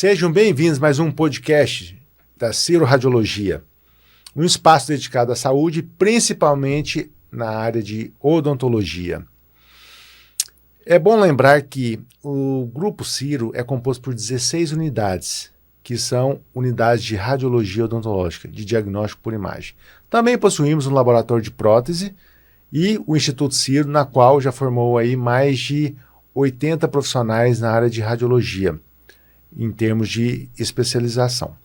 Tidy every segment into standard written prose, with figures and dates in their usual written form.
Sejam bem-vindos a mais um podcast da Ciro Radiologia, um espaço dedicado à saúde, principalmente na área de odontologia. É bom lembrar que o Grupo Ciro é composto por 16 unidades, que são unidades de radiologia odontológica, de diagnóstico por imagem. Também possuímos um laboratório de prótese e o Instituto Ciro, na qual já formou aí mais de 80 profissionais na área de radiologia, em termos de especialização.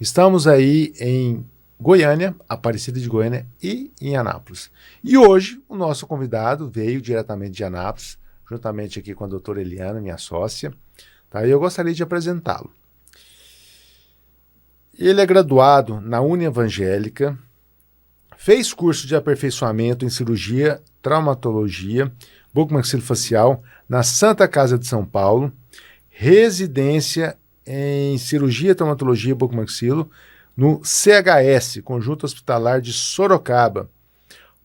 Estamos aí em Goiânia, Aparecida de Goiânia e em Anápolis. E hoje o nosso convidado veio diretamente de Anápolis, juntamente aqui com a doutora Eliana, minha sócia, tá? E eu gostaria de apresentá-lo. Ele é graduado na Unievangélica, fez curso de aperfeiçoamento em cirurgia, traumatologia, bucomaxilofacial na Santa Casa de São Paulo, residência em cirurgia, traumatologia e bucomaxilo no CHS, Conjunto Hospitalar de Sorocaba,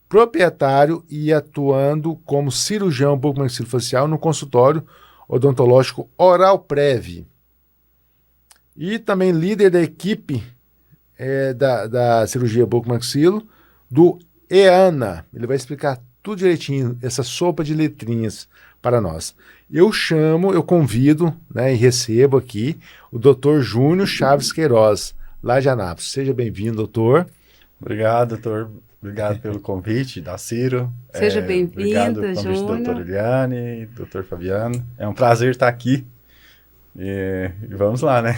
proprietário e atuando como cirurgião bucomaxilofacial no consultório odontológico Oral Prev. E também líder da equipe da cirurgia bucomaxilo do EANA. Ele vai explicar tudo direitinho, essa sopa de letrinhas para nós. Eu convido, né, e recebo aqui o Dr. Júnior Chaves Queiroz, lá de Anápolis. Seja bem-vindo, doutor. Obrigado, doutor. Obrigado pelo convite da Ciro. Seja bem-vindo, obrigado pelo convite do doutor Eliane, doutor Fabiano. É um prazer estar aqui. E vamos lá, né?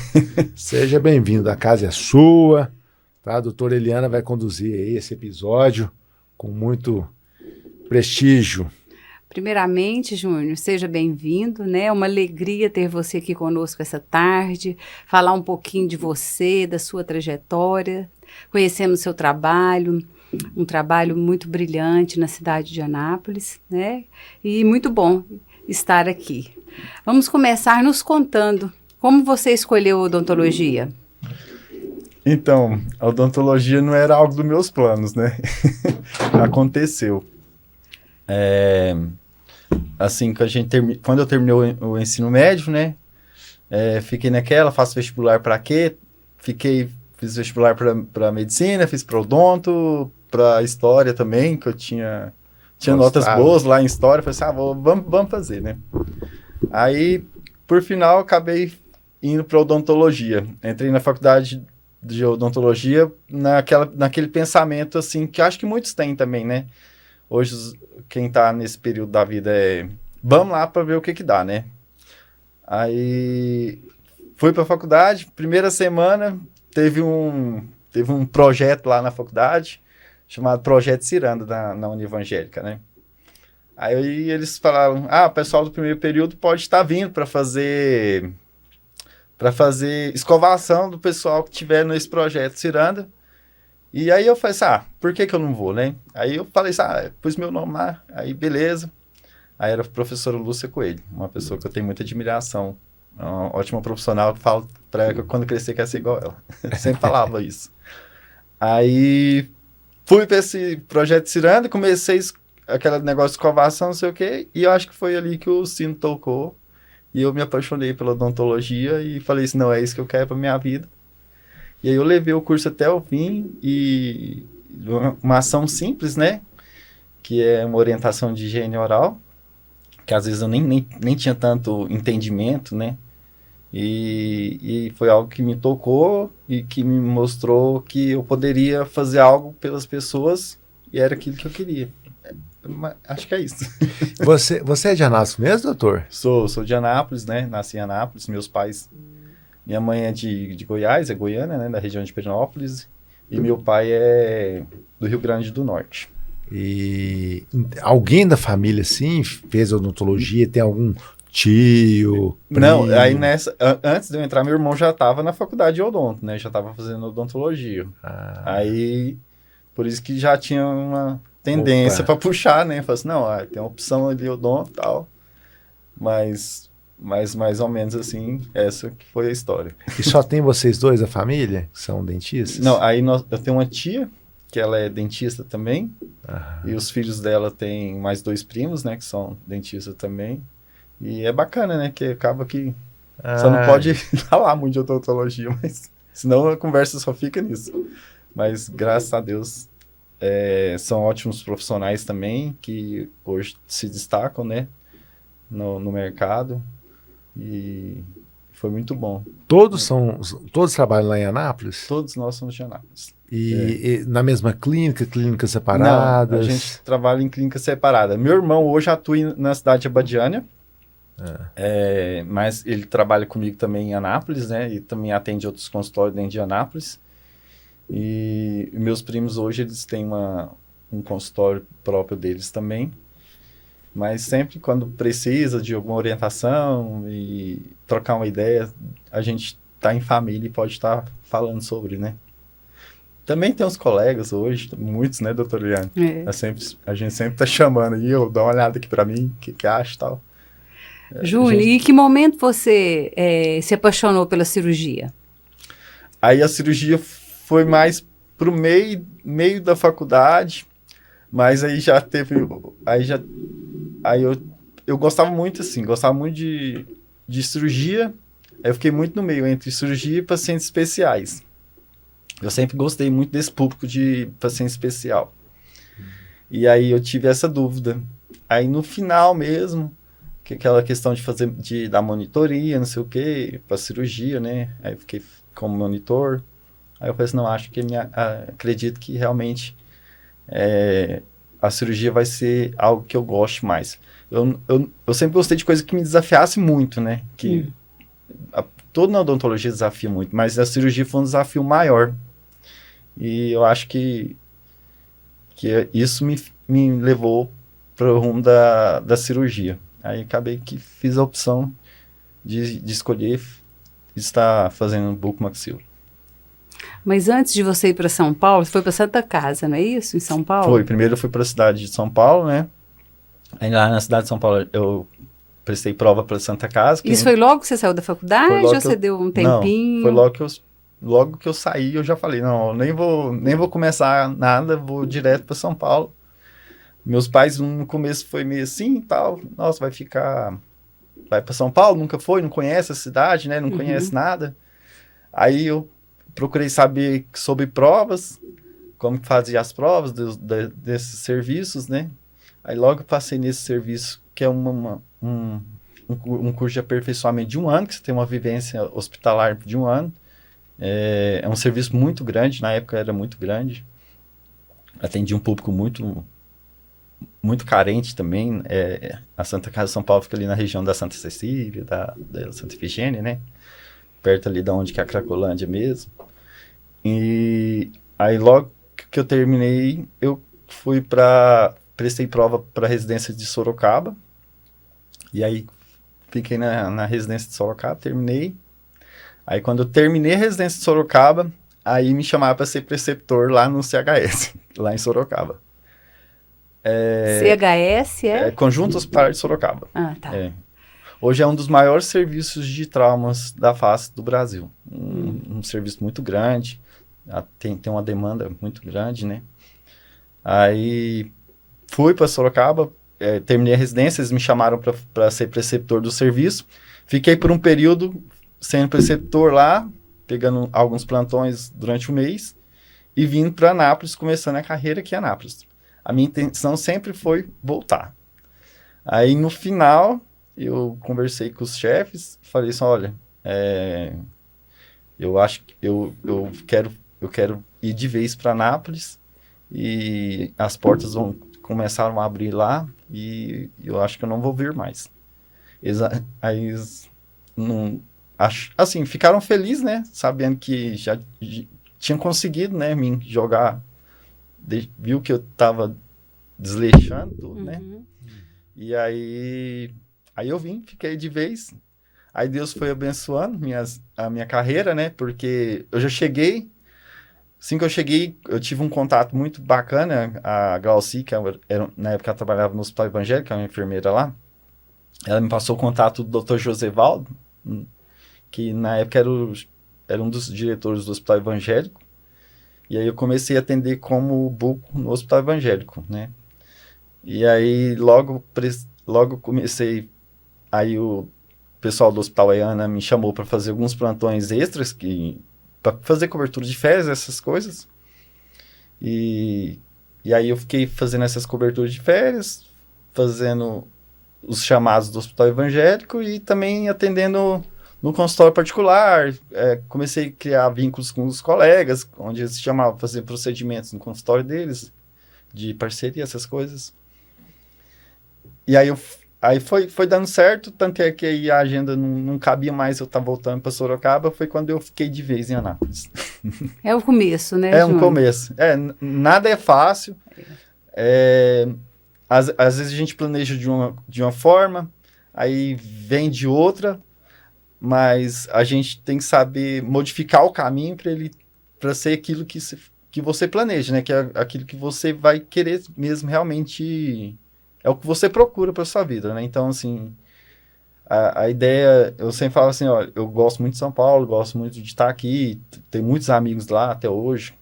Seja bem-vindo, a casa é sua, tá? A doutora Eliana vai conduzir aí esse episódio com muito prestígio. Primeiramente, Júnior, seja bem-vindo, né? É uma alegria ter você aqui conosco essa tarde, falar um pouquinho de você, da sua trajetória, conhecemos seu trabalho, um trabalho muito brilhante na cidade de Anápolis, né? E muito bom estar aqui. Vamos começar nos contando como você escolheu a odontologia. Então, a odontologia não era algo dos meus planos, né? Aconteceu. Assim, quando eu terminei o ensino médio, né? Fiquei naquela, faço vestibular para quê? Fiz vestibular para medicina, fiz para odonto, para história também, que eu tinha notas boas lá em história. Falei assim, vamos fazer, né? Aí, por final, acabei indo para odontologia. Entrei na faculdade de odontologia naquele pensamento, assim, que acho que muitos têm também, né? Hoje, quem tá nesse período da vida vamos lá para ver o que dá, né? Aí, fui para a faculdade, primeira semana, teve um projeto lá na faculdade, chamado Projeto Ciranda, na Unievangélica, né? Aí eles falaram, o pessoal do primeiro período pode estar vindo para fazer escovação do pessoal que tiver nesse projeto Ciranda. E aí eu falei assim, por que eu não vou, né? Aí eu falei assim, pus meu nome lá, aí beleza. Aí era a professora Lúcia Coelho, uma pessoa que eu tenho muita admiração, uma ótima profissional, que falo para ela que quando crescer quer ser igual ela. Sempre falava isso. Aí fui para esse projeto Ciranda, comecei aquele negócio de escovação, não sei o quê, e eu acho que foi ali que o sino tocou, e eu me apaixonei pela odontologia e falei assim, não, é isso que eu quero para minha vida. E aí eu levei o curso até o fim, e uma ação simples, né, que é uma orientação de higiene oral, que às vezes eu nem tinha tanto entendimento, né, e foi algo que me tocou e que me mostrou que eu poderia fazer algo pelas pessoas, e era aquilo que eu queria. Acho que é isso. Você é de Anápolis mesmo, doutor? Sou de Anápolis, né? Nasci em Anápolis. Meus pais... Minha mãe é de Goiás, é goiana, né? Da região de Perinópolis. E meu pai é do Rio Grande do Norte. E alguém da família, assim, fez odontologia? Tem algum tio, primo? Não, aí antes de eu entrar, meu irmão já estava na faculdade de odonto, né? Já estava fazendo odontologia. Aí, por isso que já tinha uma tendência para puxar, né? Falei assim, não, tem uma opção ali, odonto e tal. Mas mais ou menos assim, essa que foi a história. E só tem vocês dois, a família, que são dentistas? Não, aí eu tenho uma tia, que ela é dentista também. E os filhos dela têm mais 2 primos, né? Que são dentistas também. E é bacana, né? Que acaba que Só não pode falar muito de odontologia, mas senão a conversa só fica nisso. Mas graças a Deus são ótimos profissionais também que hoje se destacam, né, no mercado e foi muito bom. Todos trabalham lá em Anápolis? Todos nós somos de Anápolis. E na mesma clínicas Não, separadas? a gente trabalha em clínica separada. Meu irmão hoje atua na cidade de Abadiânia, mas ele trabalha comigo também em Anápolis, né? E também atende outros consultórios dentro de Anápolis. E meus primos hoje, eles têm um consultório próprio deles também. Mas sempre quando precisa de alguma orientação e trocar uma ideia, a gente tá em família e pode estar falando sobre, né? Também tem uns colegas hoje, muitos, né, doutor Liane? A gente sempre tá chamando aí, dá uma olhada aqui pra mim, o que acha e tal. Júnior, e que momento você se apaixonou pela cirurgia? Aí a cirurgia foi mais pro meio da faculdade, mas aí já teve, aí eu gostava muito assim, de cirurgia, aí eu fiquei muito no meio entre cirurgia e pacientes especiais. Eu sempre gostei muito desse público de paciente especial. E aí eu tive essa dúvida. Aí no final mesmo, que aquela questão de dar monitoria, não sei o quê, para cirurgia, né? Aí eu fiquei como monitor. Aí eu falei assim, não, acho que acredito que realmente a cirurgia vai ser algo que eu goste mais. Eu sempre gostei de coisa que me desafiasse muito, né? Toda na odontologia desafia muito, mas a cirurgia foi um desafio maior. E eu acho que isso me levou para o rumo da cirurgia. Aí acabei que fiz a opção de escolher estar fazendo bucomaxilo. Mas antes de você ir para São Paulo, você foi para Santa Casa, não é isso? Em São Paulo? Foi. Primeiro eu fui para a cidade de São Paulo, né? Aí lá na cidade de São Paulo eu prestei prova para Santa Casa. Isso foi logo que você saiu da faculdade ou você deu um tempinho? Não, foi logo que eu saí, eu já falei, não, nem vou começar nada, vou direto para São Paulo. Meus pais no começo foi meio assim e tal, nossa, vai para São Paulo, nunca foi, não conhece a cidade, né, não conhece nada. Aí eu procurei saber sobre provas, como que fazia as provas desses serviços, né. Aí logo eu passei nesse serviço, que é um curso de aperfeiçoamento de 1 ano, que você tem uma vivência hospitalar de 1 ano. É um serviço muito grande, na época era muito grande. Atendi um público muito, muito carente também. A Santa Casa de São Paulo fica ali na região da Santa Cecília, da Santa Efigênia, né? Perto ali de onde que é a Cracolândia mesmo. E aí logo que eu terminei, eu prestei prova para a residência de Sorocaba. E aí fiquei na residência de Sorocaba, terminei. Aí quando eu terminei a residência de Sorocaba, aí me chamaram para ser preceptor lá no CHS, lá em Sorocaba. CHS é? Conjunto Hospitalar de Sorocaba. Ah, tá. Hoje é um dos maiores serviços de traumas da face do Brasil. Um serviço muito grande, tem uma demanda muito grande, né? Aí fui para Sorocaba, terminei a residência, eles me chamaram para ser preceptor do serviço. Fiquei por um período sendo preceptor lá, pegando alguns plantões durante o mês e vindo para Anápolis, começando a carreira aqui em Anápolis. A minha intenção sempre foi voltar. Aí no final, eu conversei com os chefes, falei assim, olha, eu acho que eu quero ir de vez para Anápolis e as portas começaram a abrir lá e eu acho que eu não vou vir mais. Aí não... assim, ficaram felizes, né? Sabendo que já tinham conseguido, né? Me jogar. Viu que eu tava desleixando tudo, né? E aí eu vim, fiquei de vez. Aí Deus foi abençoando a minha carreira, né? Porque eu já cheguei. Assim que eu cheguei, eu tive um contato muito bacana. A Glauci, que na época ela trabalhava no Hospital Evangélico, que é uma enfermeira lá. Ela me passou o contato do Dr. Josevaldo, que na época era um dos diretores do Hospital Evangélico, e aí eu comecei a atender como buco no Hospital Evangélico, né? E aí logo comecei, aí o pessoal do Hospital Aiana me chamou para fazer alguns plantões extras, para fazer cobertura de férias, essas coisas. E aí eu fiquei fazendo essas coberturas de férias, fazendo os chamados do Hospital Evangélico e também atendendo no consultório particular. Comecei a criar vínculos com os colegas, onde eles chamavam para fazer procedimentos no consultório deles, de parceria, essas coisas. E aí foi dando certo, tanto é que aí a agenda não cabia mais, eu estar voltando para Sorocaba, foi quando eu fiquei de vez em Anápolis. É o começo, né, É Júnior? um começo. Nada é fácil. Às vezes a gente planeja de uma forma, aí vem de outra, mas a gente tem que saber modificar o caminho para ser aquilo que você planeja, né? Que é aquilo que você vai querer mesmo realmente, é o que você procura para sua vida, né? Então, assim, a ideia, eu sempre falo assim, olha, eu gosto muito de São Paulo, gosto muito de estar aqui, tenho muitos amigos lá até hoje,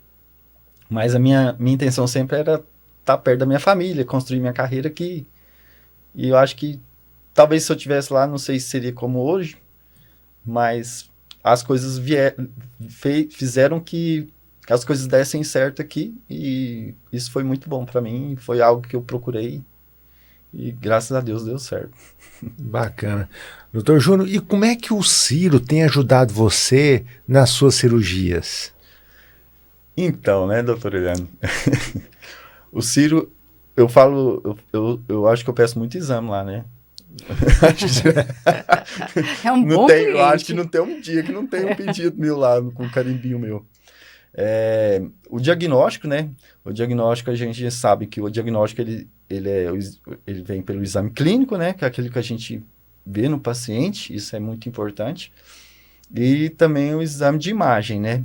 mas a minha intenção sempre era estar perto da minha família, construir minha carreira aqui, e eu acho que talvez se eu estivesse lá, não sei se seria como hoje, mas as coisas fizeram que as coisas dessem certo aqui, e isso foi muito bom para mim, foi algo que eu procurei, e graças a Deus deu certo. Bacana. Doutor Júnior, e como é que o Ciro tem ajudado você nas suas cirurgias? Então, né, doutor Eliano? O Ciro, eu falo, eu acho que eu peço muito exame lá, né? É um bom cliente. Eu acho que não tem um dia que não tem um pedido meu lá com um carimbinho meu. O diagnóstico, né? O diagnóstico, a gente sabe que o diagnóstico ele vem pelo exame clínico, né? Que é aquele que a gente vê no paciente, isso é muito importante. E também o exame de imagem, né?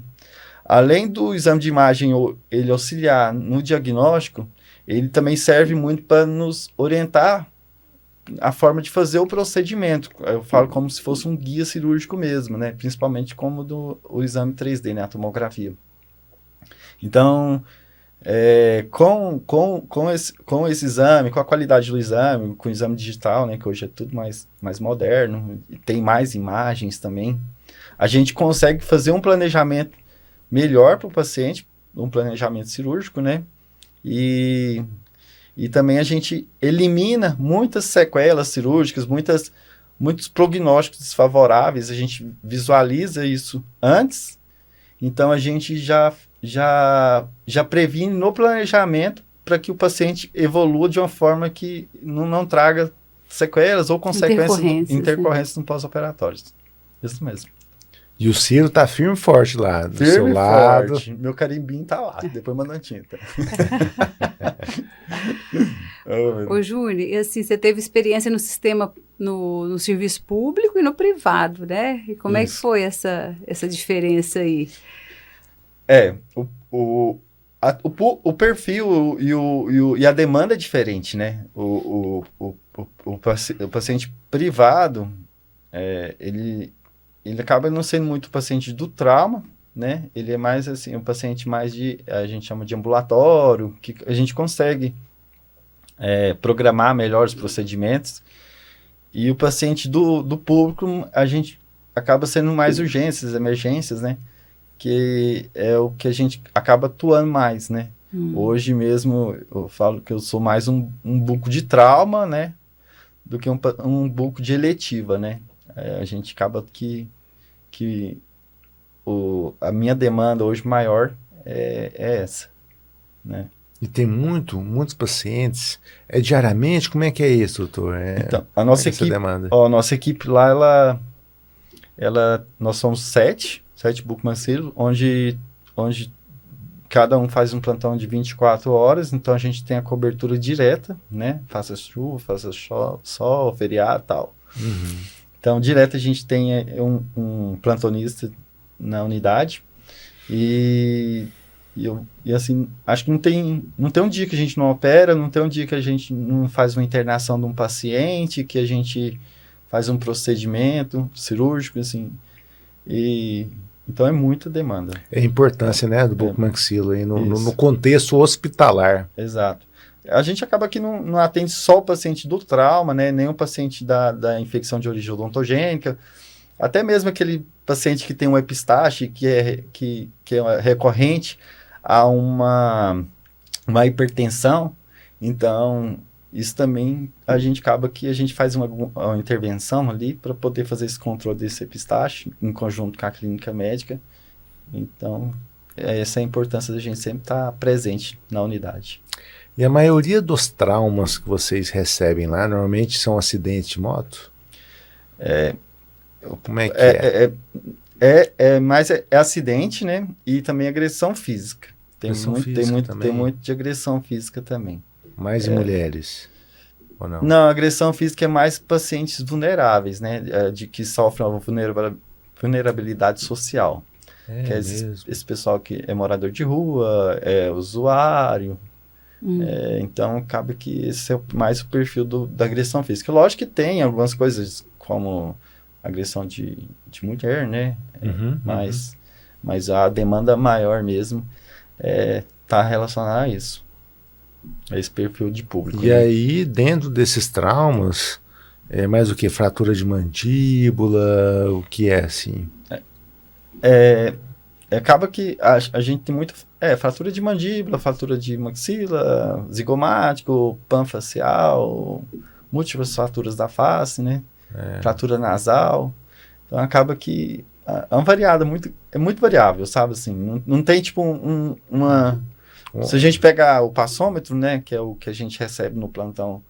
Além do exame de imagem ele auxiliar no diagnóstico, ele também serve muito para nos orientar a forma de fazer o procedimento. Eu falo como se fosse um guia cirúrgico mesmo, né? Principalmente como o exame 3D, né? A tomografia. Então, com esse exame, com a qualidade do exame, com o exame digital, né? Que hoje é tudo mais moderno, e tem mais imagens também, a gente consegue fazer um planejamento melhor para o paciente, um planejamento cirúrgico, né? E também a gente elimina muitas sequelas cirúrgicas, muitos prognósticos desfavoráveis, a gente visualiza isso antes, então a gente já previne no planejamento para que o paciente evolua de uma forma que não traga sequelas ou consequências, intercorrências no pós-operatório. Isso mesmo. E o Ciro tá firme e forte lá, do seu lado. Forte. Meu carimbinho tá lá, depois manda tinta. Ô, Júnior, e assim, você teve experiência no sistema, no serviço público e no privado, né? E como é que foi essa diferença aí? O perfil e a demanda é diferente, né? O paciente privado, ele acaba não sendo muito paciente do trauma, né? Ele é mais assim, um paciente mais a gente chama de ambulatório, que a gente consegue programar melhor os procedimentos. E o paciente do público, a gente acaba sendo mais urgências, emergências, né? Que é o que a gente acaba atuando mais, né? Hoje mesmo, eu falo que eu sou mais um buco de trauma, né? Do que um buco de eletiva, né? A gente acaba que a minha demanda hoje maior é essa, né? E tem muitos pacientes. Diariamente? Como é que é isso, doutor? Então, a nossa equipe, a nossa equipe lá, nós somos 7 bucomancilos, onde cada um faz um plantão de 24 horas, então a gente tem a cobertura direta, né? Faça chuva, faça sol, feriado e tal. Uhum. Então, direto a gente tem um plantonista na unidade e assim, acho que não tem um dia que a gente não opera, não tem um dia que a gente não faz uma internação de um paciente, que a gente faz um procedimento cirúrgico, assim, então é muita demanda. É a importância, né, do bucomaxilo aí no contexto hospitalar. Exato. a gente acaba que não atende só o paciente do trauma, né? Nem o paciente da infecção de origem odontogênica, até mesmo aquele paciente que tem um epistaxe, que é recorrente a uma hipertensão. Então, isso também, a gente acaba que a gente faz uma intervenção ali para poder fazer esse controle desse epistaxe, em conjunto com a clínica médica. Então, essa é a importância da gente sempre estar presente na unidade. E a maioria dos traumas que vocês recebem lá, normalmente são acidentes de moto? Como é que é? Mas é acidente, né? E também agressão física. Tem muito de agressão física também. Mais em mulheres? Ou não? Não, a agressão física é mais pacientes vulneráveis, né? De que sofrem uma vulnerabilidade social. Que é esse pessoal que é morador de rua, é usuário. Então, acaba que esse é mais o perfil da agressão física. Lógico que tem algumas coisas, como agressão de mulher, né? Mas a demanda maior mesmo está relacionada a isso. A esse perfil de público. E aí, dentro desses traumas, é mais o que? Fratura de mandíbula? O que é, assim? Acaba que a gente tem muita fratura de mandíbula, fratura de maxila, zigomático, panfacial, múltiplas fraturas da face, né? Fratura nasal. Então acaba que é uma variada, é muito variável, sabe? Assim, não tem tipo uma... Se a gente pegar o passômetro, né, que é o que a gente recebe no plantão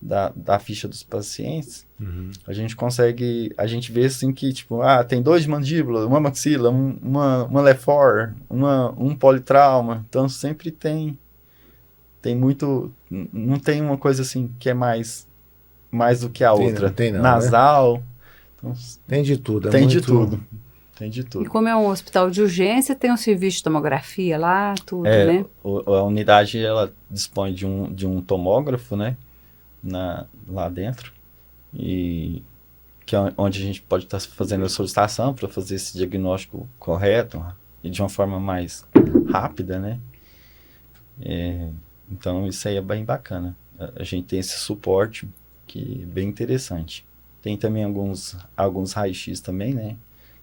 da ficha dos pacientes, a gente vê assim que, tipo, tem 2 de mandíbula, uma maxila, uma lefor, um politrauma, então sempre tem muito, não tem uma coisa assim que é mais do que a outra. Não tem não, nasal. Né? Então, tem de tudo. Tem de tudo. Tem de tudo. E como é um hospital de urgência, tem um serviço de tomografia lá, tudo, né? A unidade, ela dispõe de um tomógrafo, né? Lá dentro. E que é onde a gente pode estar fazendo a solicitação para fazer esse diagnóstico correto e de uma forma mais rápida, né? Então, isso aí é bem bacana. A gente tem esse suporte que é bem interessante. Tem também alguns raios-x também, né?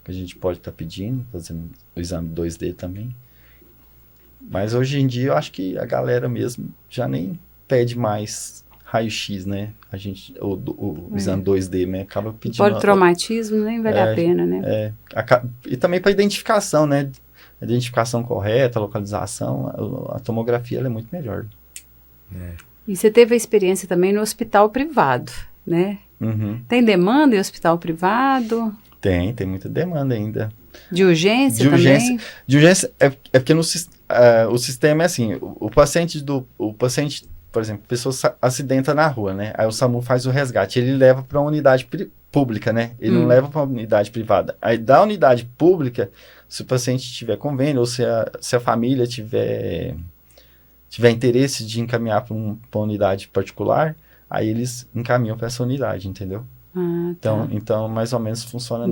Que a gente pode estar pedindo, fazendo o exame 2D também. Mas hoje em dia eu acho que a galera mesmo já nem pede mais raio-x, né? A gente, o exame 2D, né? Acaba pedindo... Politraumatismo nem vale a pena, né? E também para identificação, né? A identificação correta, a localização, a tomografia ela é muito melhor. E você teve a experiência também no hospital privado, né? Tem demanda em hospital privado? Tem muita demanda ainda. De urgência também? De urgência é porque o sistema é assim, o paciente, por exemplo, a pessoa acidenta na rua, né? Aí o SAMU faz o resgate, ele leva para uma unidade pública, né? Ele não leva para uma unidade privada. Aí da unidade pública, se o paciente tiver convênio ou se a família tiver interesse de encaminhar para uma unidade particular, aí eles encaminham para essa unidade, entendeu? Tá. Então, mais ou menos funciona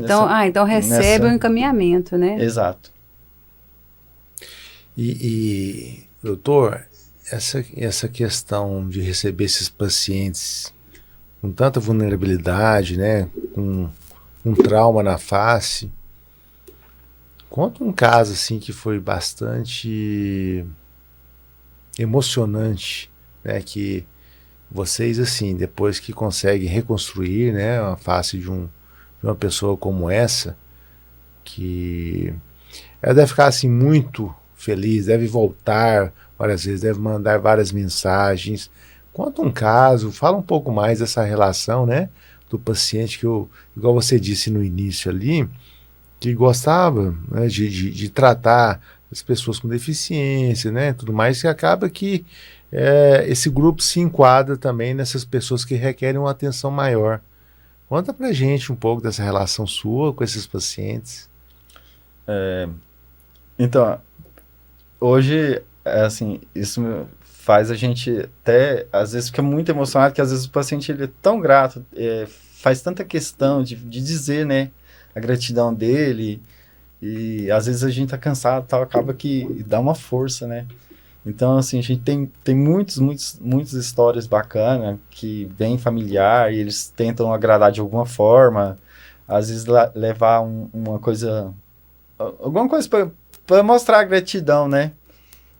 então recebe o encaminhamento, né? Exato. E doutor, essa questão de receber esses pacientes com tanta vulnerabilidade, né, com um trauma na face, conta um caso assim que foi bastante emocionante, né, que vocês, assim, depois que conseguem reconstruir, né, a face de uma pessoa como essa, que ela deve ficar, assim, muito feliz, deve voltar várias vezes, deve mandar várias mensagens. Conta um caso, fala um pouco mais dessa relação, né, do paciente que igual você disse no início ali, que gostava, né, de tratar as pessoas com deficiência, né, tudo mais, que acaba que esse grupo se enquadra também nessas pessoas que requerem uma atenção maior. Conta pra gente um pouco dessa relação sua com esses pacientes. Então, hoje, assim, isso faz a gente até, às vezes, fica muito emocionado, que às vezes o paciente ele é tão grato, faz tanta questão de dizer, né, a gratidão dele, e às vezes a gente tá cansado, tal, acaba que dá uma força, né. Então, assim, a gente tem muitas histórias bacanas que vem familiar e eles tentam agradar de alguma forma, às vezes levar uma coisa, alguma coisa para mostrar gratidão, né?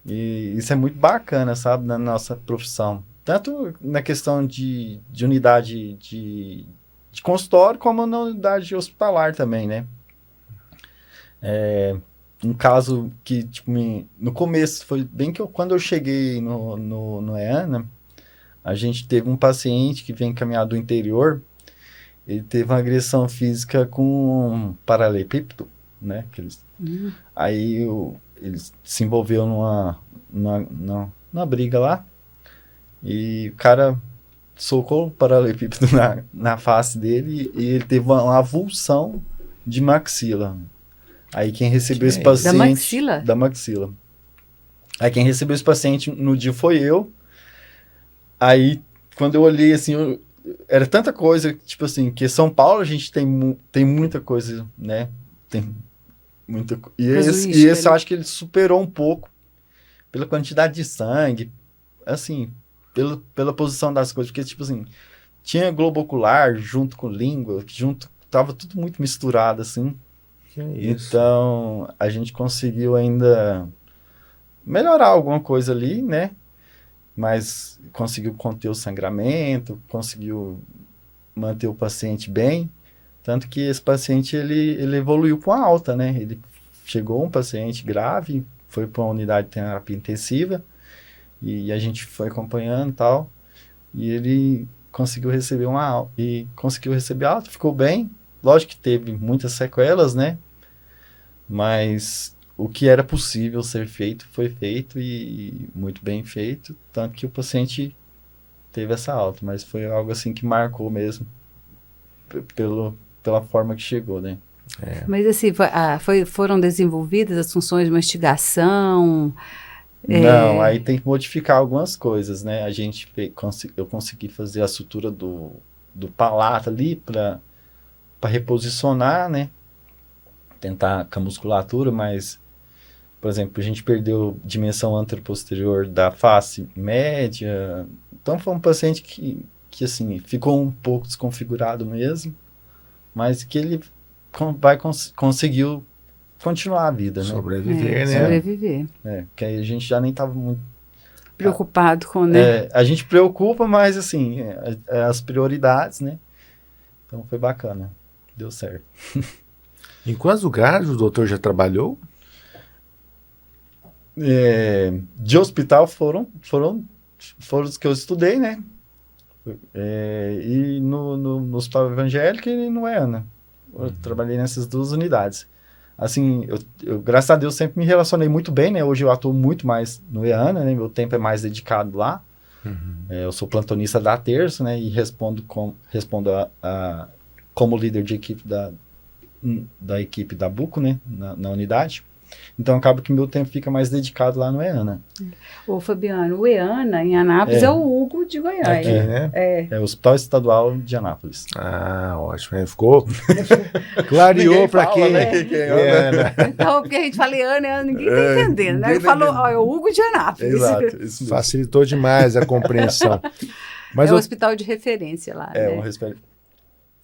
E isso é muito bacana, sabe, na nossa profissão. Tanto na questão de unidade de consultório, como na unidade hospitalar também, né? Um caso que, tipo, no começo, foi bem que quando eu cheguei no EANA, a gente teve um paciente que vem caminhar do interior, ele teve uma agressão física com um paralelepípedo, né? Aí ele se envolveu numa briga lá, e o cara socou o paralelepípedo na face dele e ele teve uma avulsão de maxila. Aí quem recebeu esse paciente... Da maxila? Da maxila. Aí quem recebeu esse paciente no dia foi eu. Aí, quando eu olhei, assim, era tanta coisa, tipo assim, que São Paulo a gente tem muita coisa, né? Tem muita coisa. E esse eu acho que ele superou um pouco pela quantidade de sangue, assim, pela posição das coisas. Porque, tipo assim, tinha globo ocular junto com língua, tava tudo muito misturado, assim. Então, a gente conseguiu ainda melhorar alguma coisa ali, né? Mas conseguiu conter o sangramento, conseguiu manter o paciente bem. Tanto que esse paciente, ele evoluiu com a alta, né? Ele chegou um paciente grave, foi para uma unidade de terapia intensiva, e a gente foi acompanhando e tal, e ele conseguiu receber alta, ficou bem. Lógico que teve muitas sequelas, né? Mas o que era possível ser feito, foi feito e muito bem feito, tanto que o paciente teve essa alta, mas foi algo assim que marcou mesmo, pela forma que chegou, né? Mas assim, foram desenvolvidas as funções de mastigação? Não, aí tem que modificar algumas coisas, né? Eu consegui fazer a sutura do palato ali para reposicionar, né? Tentar com a musculatura, mas, por exemplo, a gente perdeu dimensão anteroposterior da face média. Então foi um paciente que assim, ficou um pouco desconfigurado mesmo, mas que ele conseguiu continuar a vida, né? Sobreviver, né? Sobreviver. Porque aí a gente já nem estava muito Preocupado com, né? a gente preocupa, mas assim, as prioridades, né? Então foi bacana, deu certo. Em quantos lugares o doutor já trabalhou? De hospital foram os que eu estudei, né? E no Hospital Evangélico e no EANA. Eu trabalhei nessas duas unidades. Assim, eu, graças a Deus, sempre me relacionei muito bem, né? Hoje eu atuo muito mais no EANA, né? Meu tempo é mais dedicado lá. Eu sou plantonista da terça, né? E respondo como líder de equipe da equipe da Buco, né? Na unidade. Então, acaba que meu tempo fica mais dedicado lá no EANA. Ô, Fabiano, o EANA, em Anápolis, é o Hugo de Goiás. Aqui, né? É o Hospital Estadual de Anápolis. Ah, ótimo. Ficou... Clareou para quem... Né? Então, porque a gente fala EANA, ninguém está entendendo, né? Ele falou, é o Hugo de Anápolis. Exato. Isso facilitou demais a compreensão. Mas é um hospital de referência lá, né? um respeito.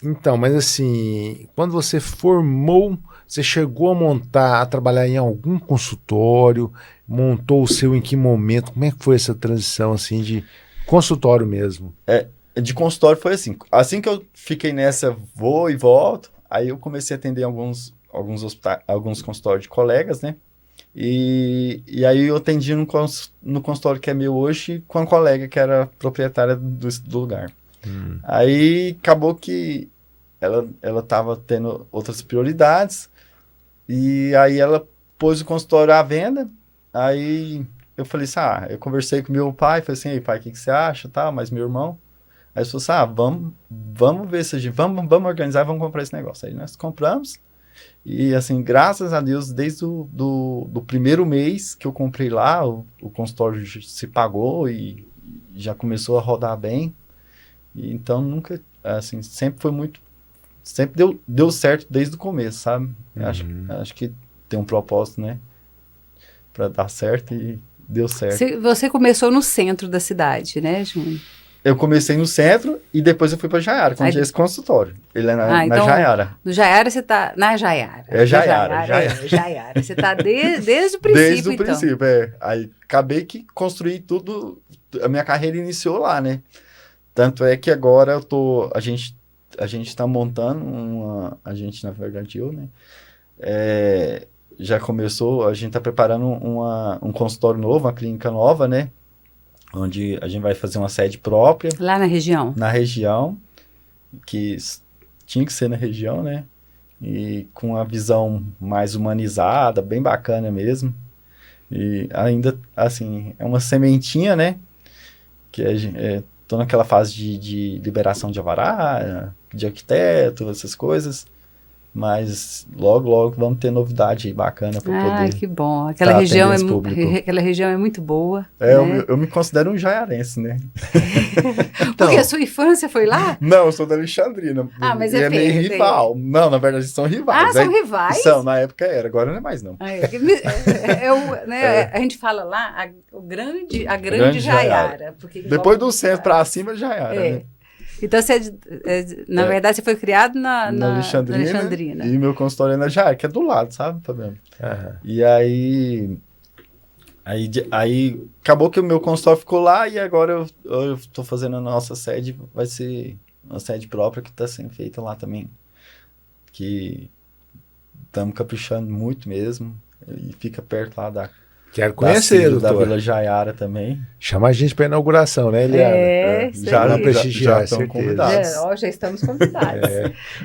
Então, mas assim, quando você formou, você chegou a trabalhar em algum consultório, montou o seu em que momento? Como é que foi essa transição, assim, de consultório mesmo? De consultório foi assim. Assim que eu fiquei nessa, vou e volto, aí eu comecei a atender alguns consultórios de colegas, né? E aí eu atendi no consultório que é meu hoje com a colega que era proprietária do lugar. Aí acabou que ela estava tendo outras prioridades e aí ela pôs o consultório à venda. Aí eu falei assim, eu conversei com meu pai, falei assim, ei pai, o que você acha, tal, mas meu irmão. Aí ele falou assim, vamos ver se a gente, vamos organizar, vamos comprar esse negócio. Aí nós compramos e assim, graças a Deus, desde do primeiro mês que eu comprei lá, o consultório se pagou e já começou a rodar bem. E então nunca, assim, sempre deu certo desde o começo, sabe? Acho que tem um propósito, né? Pra dar certo e deu certo. Você começou no centro da cidade, né, Júnior? Eu comecei no centro e depois eu fui para Jaiara, quando tinha esse consultório. Ele é na então, Jaiara. No Jaiara você está... Na Jaiara. É Jaiara. Jaiara. Você está desde o princípio, Desde o então. princípio, Aí acabei que construí tudo, a minha carreira iniciou lá, né? Tanto é que agora a gente está montando a gente, na verdade, eu, né? Já começou, a gente está preparando um consultório novo, uma clínica nova, né? Onde a gente vai fazer uma sede própria. Lá na região? Na região, que tinha que ser na região, né? E com uma visão mais humanizada, bem bacana mesmo. E ainda, assim, é uma sementinha, né? Que tô naquela fase de liberação de alvará, de arquiteto, essas coisas. Mas logo vamos ter novidade aí bacana para poder... Ah, que bom. Aquela região é muito boa. Né? Eu me considero um jaiarense, né? Porque a sua infância foi lá? Não, eu sou da Alexandrina. Mas é meio rival. Não, na verdade são rivais. São rivais? São, na época era, agora não é mais não. A gente fala lá a grande Jaiara. Depois do centro para cima, Jaiara, né? Então, na verdade, você foi criado na Alexandrina. E meu consultório é na Jaiara, que é do lado, sabe, Fabiano? E aí acabou que o meu consultório ficou lá e agora eu tô fazendo a nossa sede, vai ser uma sede própria que está sendo feita lá também. Que estamos caprichando muito mesmo e fica perto lá Quero conhecer, da Vila Jaiara também. Chama a gente para inauguração, né, Eliana? Já prestigiar, estão convidados. Já estamos convidados.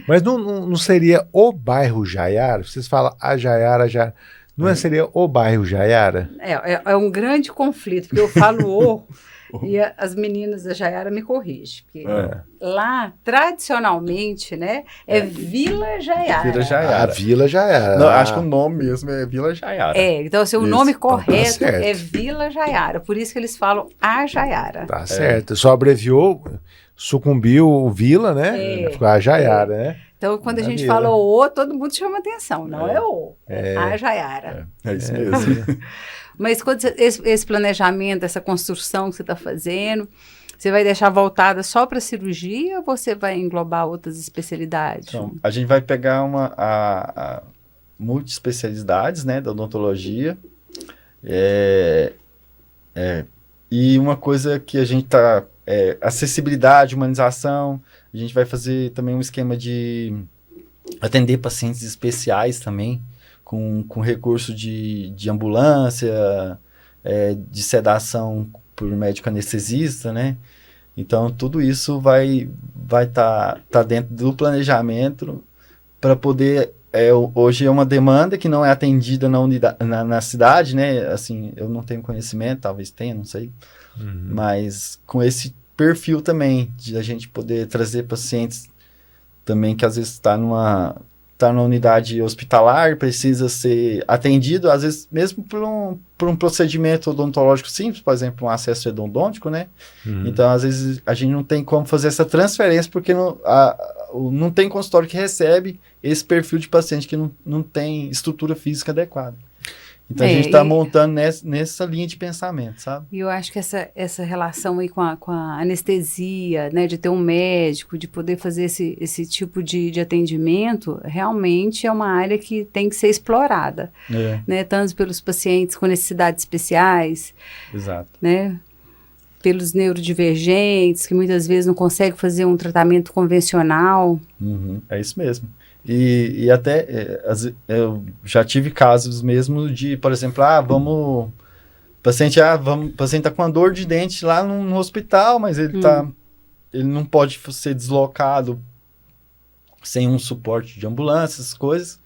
Mas não seria o bairro Jaiara? Vocês falam a Jaiara, não seria o bairro Jaiara? É um grande conflito, porque eu falo e as meninas da Jaiara me corrigem. Porque lá, tradicionalmente, né, é Vila Jaiara. Vila Jaiara. A Vila Jaiara. Não, acho que o nome mesmo é Vila Jaiara. Então o nome correto é Vila Jaiara. Por isso que eles falam a Jaiara. Tá certo. Só abreviou, sucumbiu o Vila, né? Ficou a Jaiara, né? Então, quando a gente fala todo mundo chama atenção. Não é a Jaiara. É isso mesmo. Mas quando esse planejamento, essa construção que você está fazendo, você vai deixar voltada só para cirurgia ou você vai englobar outras especialidades? Então, a gente vai pegar a multiespecialidades, né, da odontologia. E uma coisa que a gente está... acessibilidade, humanização. A gente vai fazer também um esquema de atender pacientes especiais também, com recurso de ambulância, de sedação por médico anestesista, né? Então, tudo isso vai tá dentro do planejamento para poder... hoje é uma demanda que não é atendida na cidade, né? Assim, eu não tenho conhecimento, talvez tenha, não sei. Mas com esse perfil também, de a gente poder trazer pacientes também que às vezes está numa unidade hospitalar, precisa ser atendido, às vezes mesmo por um procedimento odontológico simples, por exemplo, um acesso endodôntico, né? Então, às vezes, a gente não tem como fazer essa transferência, porque não tem consultório que recebe esse perfil de paciente que não tem estrutura física adequada. Então, a gente está montando nessa linha de pensamento, sabe? E eu acho que essa relação aí com a anestesia, né, de ter um médico, de poder fazer esse tipo de atendimento, realmente é uma área que tem que ser explorada, né? Tanto pelos pacientes com necessidades especiais, exato, né? Pelos neurodivergentes, que muitas vezes não conseguem fazer um tratamento convencional. É isso mesmo. E até eu já tive casos mesmo de, por exemplo, o paciente está com uma dor de dente lá no hospital, mas ele não pode ser deslocado sem um suporte de ambulância, essas coisas,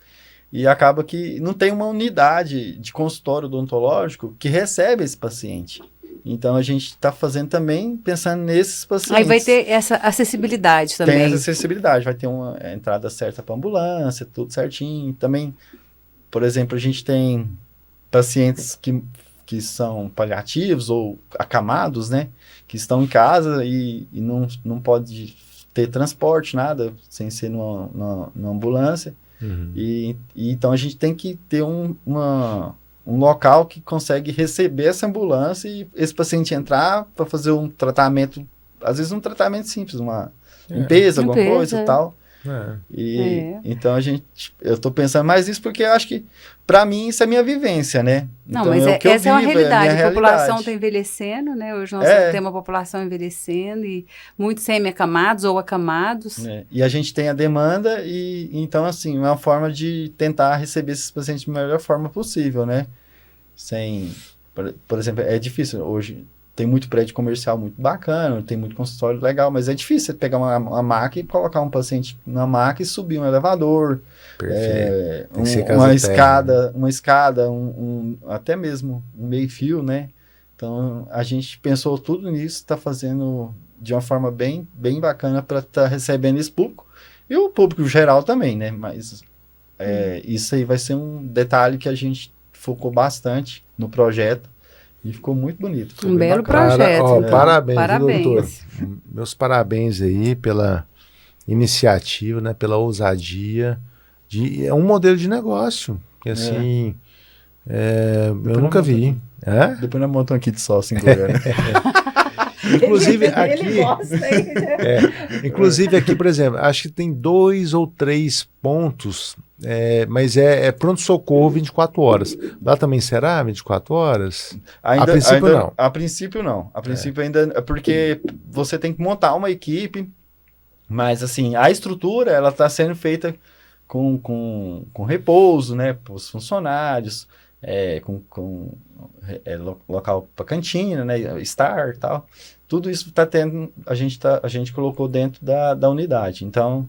e acaba que não tem uma unidade de consultório odontológico que recebe esse paciente. Então, a gente está fazendo também, pensando nesses pacientes. Aí vai ter essa acessibilidade também. Tem essa acessibilidade, vai ter uma entrada certa para ambulância, tudo certinho. Também, por exemplo, a gente tem pacientes que são paliativos ou acamados, né? Que estão em casa e não pode ter transporte, nada, sem ser numa ambulância. E então, a gente tem que ter um local que consegue receber essa ambulância e esse paciente entrar para fazer um tratamento, às vezes um tratamento simples, uma limpeza, alguma coisa e tal. Então eu tô pensando mais nisso porque eu acho que para mim isso é minha vivência, né? Não, então, mas essa é uma realidade, a população está envelhecendo, né? Hoje nós temos uma população envelhecendo e muitos semi-acamados ou acamados. E a gente tem a demanda e então assim, uma forma de tentar receber esses pacientes da melhor forma possível, né? Por exemplo, é difícil hoje. Tem muito prédio comercial muito bacana, tem muito consultório legal, mas é difícil você pegar uma maca e colocar um paciente na maca e subir um elevador, uma escada, até mesmo um meio-fio, né? Então, a gente pensou tudo nisso, está fazendo de uma forma bem, bem bacana para estar recebendo esse público. E o público geral também, né? Mas isso aí vai ser um detalhe que a gente focou bastante no projeto. E ficou muito bonito. Um belo projeto. Então. Parabéns, doutor. Meus parabéns aí pela iniciativa, né, pela ousadia. É um modelo de negócio que, assim, eu nunca vi. Depois nós montamos aqui de sócio em Goiânia. Inclusive aqui, inclusive aqui, por exemplo, acho que tem 2 ou 3 pontos, mas é pronto-socorro 24 horas. Lá também será 24 horas? A princípio não. A princípio não. A princípio ainda, porque você tem que montar uma equipe, mas assim, a estrutura ela está sendo feita com repouso, né, para os funcionários, local para cantina, né, estar e tal. Tudo isso está tendo, a gente colocou dentro da unidade. Então,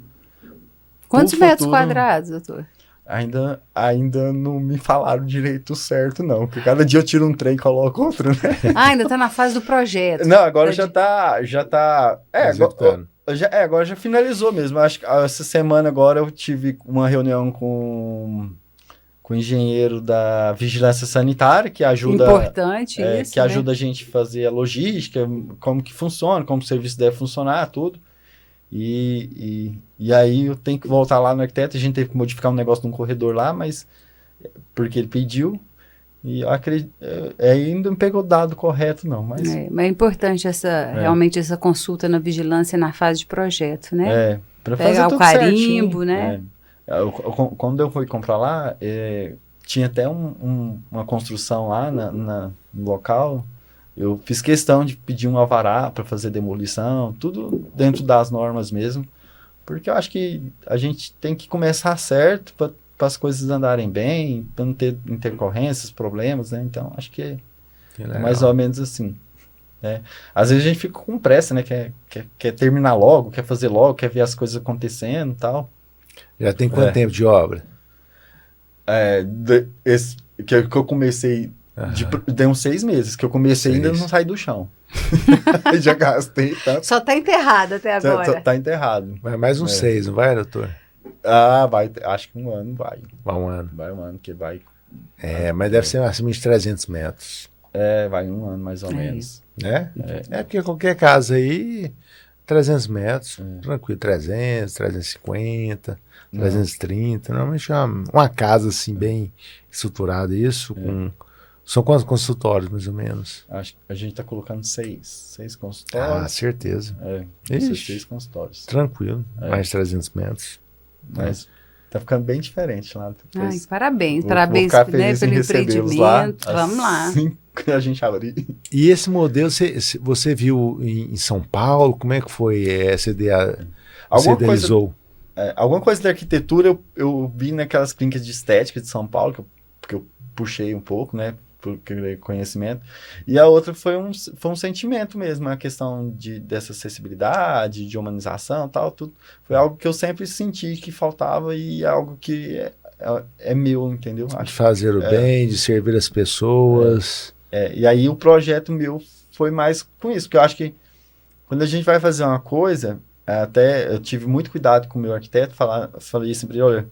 quantos metros quadrados, doutor? Ainda não me falaram direito certo, não. Porque cada dia eu tiro um trem e coloco outro, né? Ainda está na fase do projeto. Não, agora já tá. Agora já finalizou mesmo. Acho que essa semana agora eu tive uma reunião com o engenheiro da vigilância sanitária, que ajuda... Importante isso, que ajuda a gente a fazer a logística, como que funciona, como o serviço deve funcionar, tudo. E aí eu tenho que voltar lá no arquiteto, a gente teve que modificar um negócio num corredor lá, mas porque ele pediu, e eu acredito, ainda não pegou o dado correto, não. Mas é importante realmente essa consulta na vigilância na fase de projeto, né? Para fazer pegar tudo o carimbo, certinho, né? Quando eu fui comprar lá, tinha até uma construção lá no local. Eu fiz questão de pedir um alvará para fazer demolição, tudo dentro das normas mesmo, porque eu acho que a gente tem que começar certo para as coisas andarem bem, para não ter intercorrências, problemas, né? Então, acho que é mais ou menos assim. Né? Às vezes a gente fica com pressa, né? Quer terminar logo, quer fazer logo, quer ver as coisas acontecendo e tal. Já tem quanto tempo de obra? Que eu comecei, deu uns 6 meses, que eu comecei ainda não saí do chão. Já gastei tanto. Só está enterrado até agora. Só tá enterrado. Vai mais uns 6, não vai, doutor? Vai, acho que 1 ano vai. Vai 1 ano. Vai 1 ano, que vai. Mas deve ser acima de 300 metros. Vai 1 ano mais ou menos. Porque qualquer casa aí, 300 metros, tranquilo, 300, 350, 330, normalmente uma casa assim bem estruturada, isso, são quantos consultórios mais ou menos? Acho que a gente está colocando 6 consultórios. Certeza. 6 consultórios. Tranquilo, mais 300 metros. Mas tá ficando bem diferente lá. Parabéns, parabéns, né, pelo empreendimento, vamos lá. Assim que a gente abrir. E esse modelo você viu em São Paulo? Como é que foi essa ideia? Você idealizou? Alguma coisa da arquitetura eu vi naquelas clínicas de estética de São Paulo, que eu puxei um pouco, né, por conhecimento. E a outra foi um sentimento mesmo, a questão dessa acessibilidade, de humanização e tal, tudo. Foi algo que eu sempre senti que faltava e algo que é meu, entendeu? De fazer o bem, de servir as pessoas. E aí o projeto meu foi mais com isso, porque eu acho que quando a gente vai fazer uma coisa, até eu tive muito cuidado com o meu arquiteto, falei sempre, olha,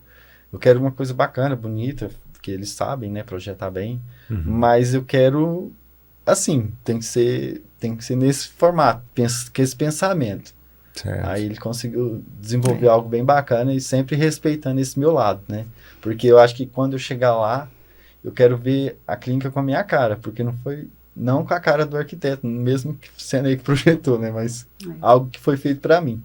eu quero uma coisa bacana, bonita, porque eles sabem, né, projetar bem, mas eu quero, assim, tem que ser nesse formato, com esse pensamento. Certo. Aí ele conseguiu desenvolver algo bem bacana e sempre respeitando esse meu lado, né, porque eu acho que quando eu chegar lá, eu quero ver a clínica com a minha cara, porque não com a cara do arquiteto, mesmo que sendo ele que projetou, né? Mas algo que foi feito para mim.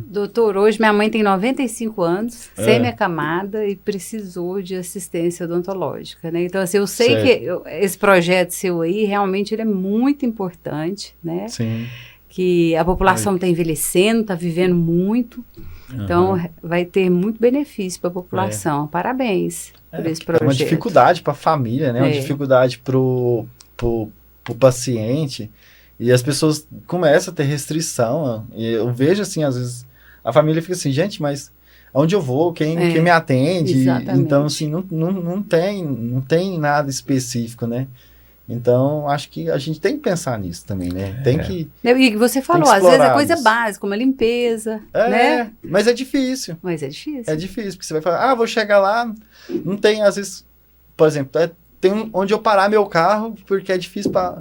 Doutor, hoje minha mãe tem 95 anos, semi-acamada e precisou de assistência odontológica, né? Então, assim, eu sei que esse projeto seu aí, realmente, ele é muito importante, né? Sim. Que a população está envelhecendo, está vivendo muito, então vai ter muito benefício para a população. Parabéns por esse projeto. É uma dificuldade para a família, né? Uma dificuldade pro paciente. E as pessoas começam a ter restrição. E eu vejo, assim, às vezes, a família fica assim, gente, mas aonde eu vou? Quem me atende? Exatamente. Então, assim, não tem nada específico, né? Então, acho que a gente tem que pensar nisso também, né? Tem que... E você falou, às vezes é coisa básica, uma limpeza, né? Mas é difícil. Mas é difícil. É difícil, porque você vai falar, vou chegar lá, não tem, às vezes, por exemplo, tem onde eu parar meu carro, porque é difícil para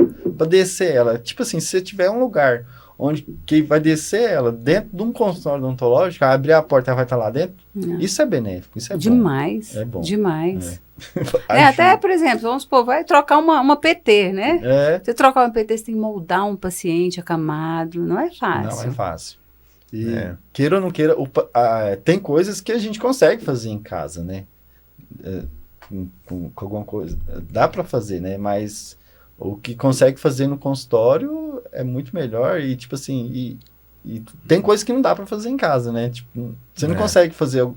descer ela. Tipo assim, se você tiver um lugar onde que vai descer ela dentro de um consultório odontológico, abrir a porta, ela vai estar lá dentro, isso é benéfico, isso é demais, bom. É bom. Demais. Até, por exemplo, vamos supor, vai trocar uma PT, né? Você trocar uma PT, você tem que moldar um paciente acamado, não é fácil. Não é fácil. E queira ou não queira, tem coisas que a gente consegue fazer em casa, né? Com alguma coisa. Dá para fazer, né? Mas o que consegue fazer no consultório é muito melhor e, tipo assim, e tem coisas que não dá para fazer em casa, né? Tipo, você não consegue fazer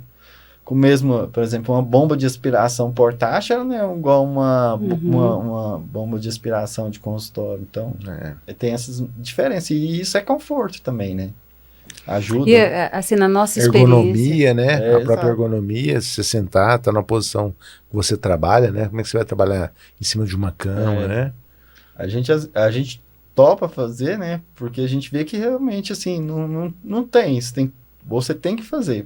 com o mesmo, por exemplo, uma bomba de aspiração portátil, ela não é igual uma bomba de aspiração de consultório. Então, tem essas diferenças. E isso é conforto também, né? Ajuda. E, assim, na nossa ergonomia, né? A própria exato. ergonomia, se você sentar, tá na posição que você trabalha, né? Como é que você vai trabalhar em cima de uma cama, né? A gente topa fazer, né? Porque a gente vê que realmente, assim, não tem. Você tem que fazer.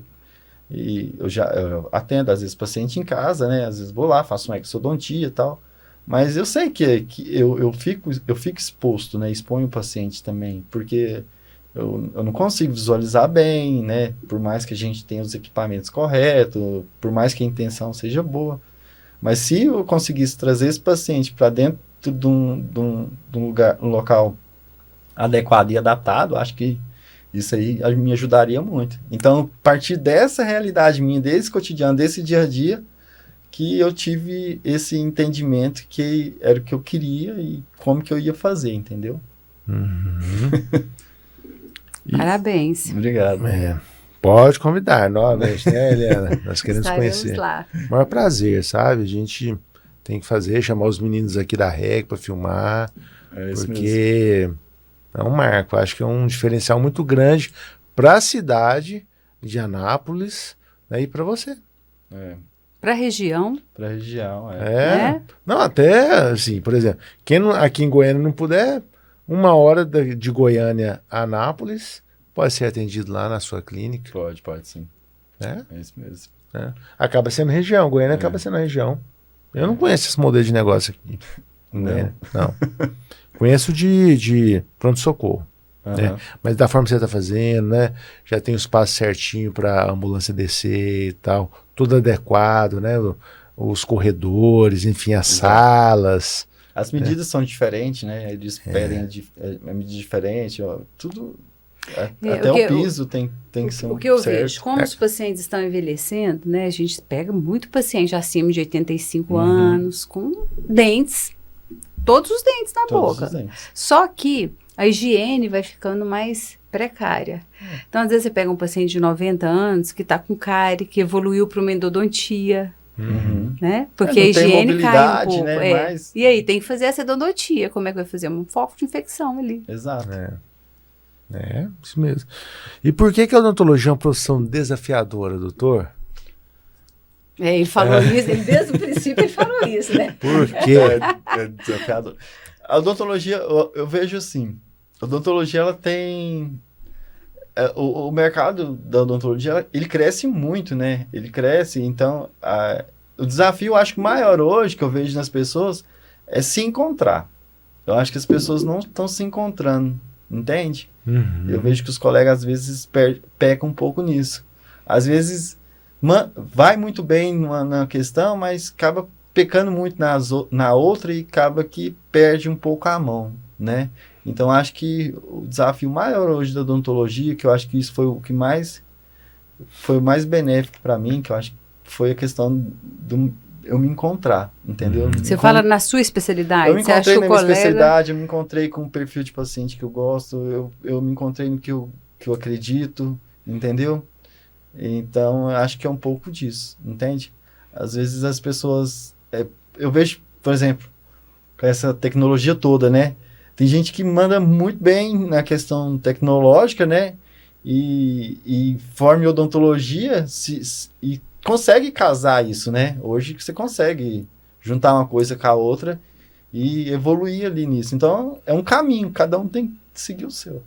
E eu atendo, às vezes, paciente em casa, né? Às vezes vou lá, faço uma exodontia e tal. Mas eu sei que eu fico exposto, né? Exponho o paciente também, porque eu não consigo visualizar bem, né? Por mais que a gente tenha os equipamentos corretos, por mais que a intenção seja boa. Mas se eu conseguisse trazer esse paciente para dentro de um local adequado e adaptado, acho que isso aí me ajudaria muito. Então, a partir dessa realidade minha, desse cotidiano, desse dia a dia, que eu tive esse entendimento que era o que eu queria e como que eu ia fazer, entendeu? Parabéns. Obrigado. Pode convidar novamente, né, Helena? Nós queremos conhecer. Lá. Maior prazer, sabe? A gente tem que fazer, chamar os meninos aqui da REC para filmar, porque é um marco. Acho que é um diferencial muito grande para a cidade de Anápolis, né, e para você. Para a região. Para a região, Não, até, assim, por exemplo, quem aqui em Goiânia não puder, 1 hora de Goiânia a Anápolis, pode ser atendido lá na sua clínica. Pode sim. É isso mesmo. Acaba sendo região, Goiânia acaba sendo região. Eu não conheço esse modelo de negócio aqui. Não. Conheço de pronto-socorro. Né? Mas da forma que você está fazendo, né? Já tem os passos certinho para a ambulância descer e tal. Tudo adequado, né? Os corredores, enfim, as salas. As medidas são diferentes, né? Eles pedem a medida diferente, tudo. Até o piso tem que ser o que eu certo. vejo, como os pacientes estão envelhecendo, né? A gente pega muito paciente acima de 85 anos, com dentes, todos os dentes na boca. Os dentes. Só que a higiene vai ficando mais precária. Então, às vezes, você pega um paciente de 90 anos que está com cárie, que evoluiu para uma endodontia. Né? Porque a higiene cai um pouco. Né? Mas... E aí, tem que fazer essa endodontia. Como é que vai fazer? Um foco de infecção ali. Exato. Isso mesmo. E por que a odontologia é uma profissão desafiadora, doutor? Ele falou isso, desde o princípio ele falou isso, né? Por quê? É desafiador. A odontologia, eu vejo assim, a odontologia, ela tem... O mercado da odontologia, ele cresce muito, né? Ele cresce, então... o desafio, acho que maior hoje, que eu vejo nas pessoas, é se encontrar. Eu acho que as pessoas não estão se encontrando, entende? Eu vejo que os colegas, às vezes, pecam um pouco nisso. Às vezes, vai muito bem na questão, mas acaba pecando muito na outra e acaba que perde um pouco a mão, né? Então, acho que o desafio maior hoje da odontologia, que eu acho que isso foi o que foi o mais benéfico para mim, que eu acho que foi a questão do eu me encontrar, entendeu? Você fala na sua especialidade? Eu me encontrei na minha colega... especialidade, eu me encontrei com o perfil de paciente que eu gosto, eu me encontrei no que eu acredito, entendeu? Então, eu acho que é um pouco disso, entende? Às vezes as pessoas... eu vejo, por exemplo, com essa tecnologia toda, né? Tem gente que manda muito bem na questão tecnológica, né? E forma em odontologia e consegue casar isso, né? Hoje você consegue juntar uma coisa com a outra e evoluir ali nisso. Então, é um caminho, cada um tem que seguir o seu.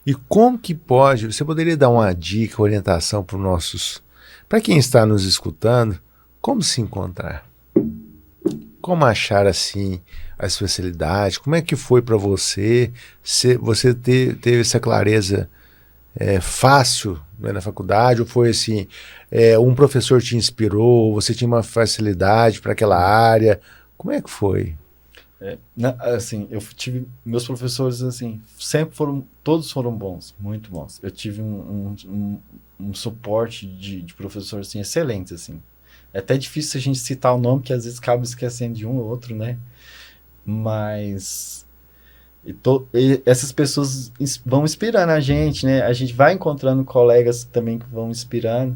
E como que pode, você poderia dar uma dica, orientação para quem está nos escutando, como se encontrar? Como achar assim a especialidade? Como é que foi para você? Você teve essa clareza fácil, né, na faculdade? Ou foi assim, um professor te inspirou? Você tinha uma facilidade para aquela área? Como é que foi? Assim, eu tive meus professores assim, todos foram bons, muito bons. Eu tive um suporte de professores assim, excelentes assim. É até difícil a gente citar o nome, que às vezes acaba esquecendo de um ou outro, né? Mas essas pessoas vão inspirando a gente, né? A gente vai encontrando colegas também que vão inspirando.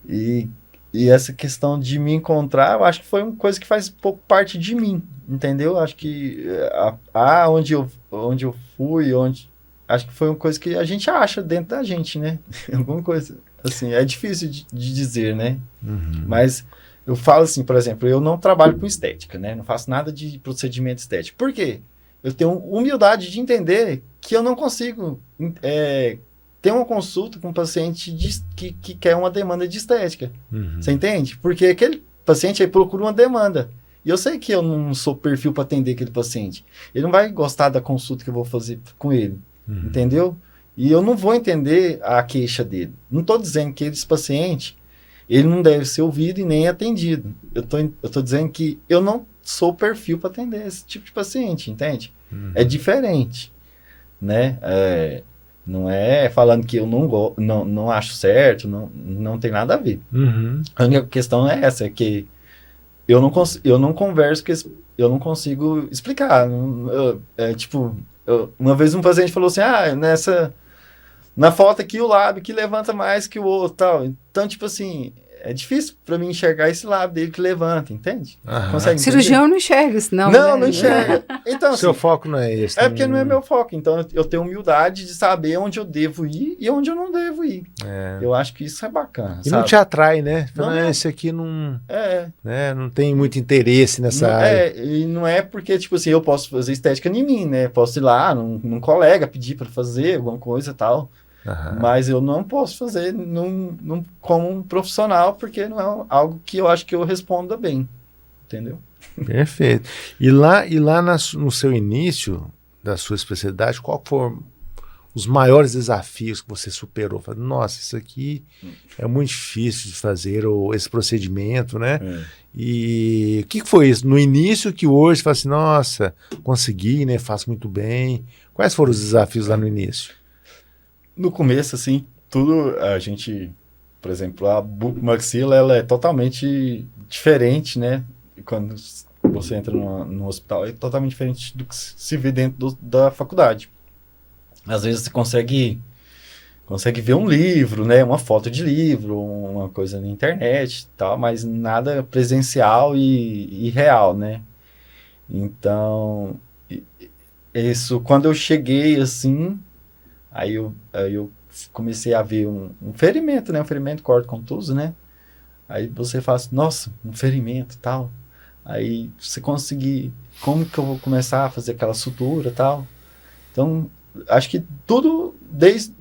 E essa questão de me encontrar, eu acho que foi uma coisa que faz um pouco parte de mim, entendeu? Acho que onde eu fui, acho que foi uma coisa que a gente acha dentro da gente, né? Alguma coisa, assim, é difícil de dizer, né? Uhum. Mas eu falo assim, por exemplo, eu não trabalho com estética, né? Não faço nada de procedimento estético. Por quê? Eu tenho humildade de entender que eu não consigo ter uma consulta com um paciente que quer uma demanda de estética. Uhum. Você entende? Porque aquele paciente aí procura uma demanda. E eu sei que eu não sou perfil para atender aquele paciente. Ele não vai gostar da consulta que eu vou fazer com ele. Uhum. Entendeu? E eu não vou entender a queixa dele. Não estou dizendo que esse paciente ele não deve ser ouvido e nem atendido. Eu tô dizendo que eu não sou perfil para atender esse tipo de paciente, entende? Uhum. É diferente, né? Não é falando que eu não acho certo, não tem nada a ver. Uhum. A única questão é essa, é que eu não converso, que eu não consigo explicar. Uma vez um paciente falou assim, na foto aqui o lábio que levanta mais que o outro, tal. Então, tipo assim, é difícil para mim enxergar esse lábio dele que levanta, entende? Consegue entender? Cirurgião não enxerga isso, não. Não enxerga. Então, Seu assim, foco não é esse. porque não é meu foco. Então, eu tenho humildade de saber onde eu devo ir e onde eu não devo ir. Eu acho que isso é bacana, E sabe? não te atrai, né? Não, Esse aqui não, né, não tem muito interesse nessa área. E não é porque, tipo assim, eu posso fazer estética em mim, né? Posso ir lá num colega, pedir para fazer alguma coisa e tal. Aham. Mas eu não posso fazer como um profissional, porque não é algo que eu acho que eu responda bem. Entendeu? Perfeito. E lá no seu início da sua especialidade, qual foram os maiores desafios que você superou? Falei, nossa, isso aqui é muito difícil de fazer, ou esse procedimento, né? E o que foi isso? No início que hoje você fala assim, nossa, consegui, né? Faço muito bem. Quais foram os desafios lá no início? No começo, assim, tudo a gente... Por exemplo, a bucomaxila, ela é totalmente diferente, né? Quando você entra no hospital, é totalmente diferente do que se vê dentro da faculdade. Às vezes você consegue ver um livro, né? Uma foto de livro, uma coisa na internet e tal, mas nada presencial e real, né? Então, isso, quando eu cheguei, assim, aí eu comecei a ver um ferimento, né? Um ferimento corto-contuso, né? Aí você fala assim, nossa, um ferimento e tal. Aí você conseguir, como que eu vou começar a fazer aquela sutura e tal. Então, acho que tudo, desde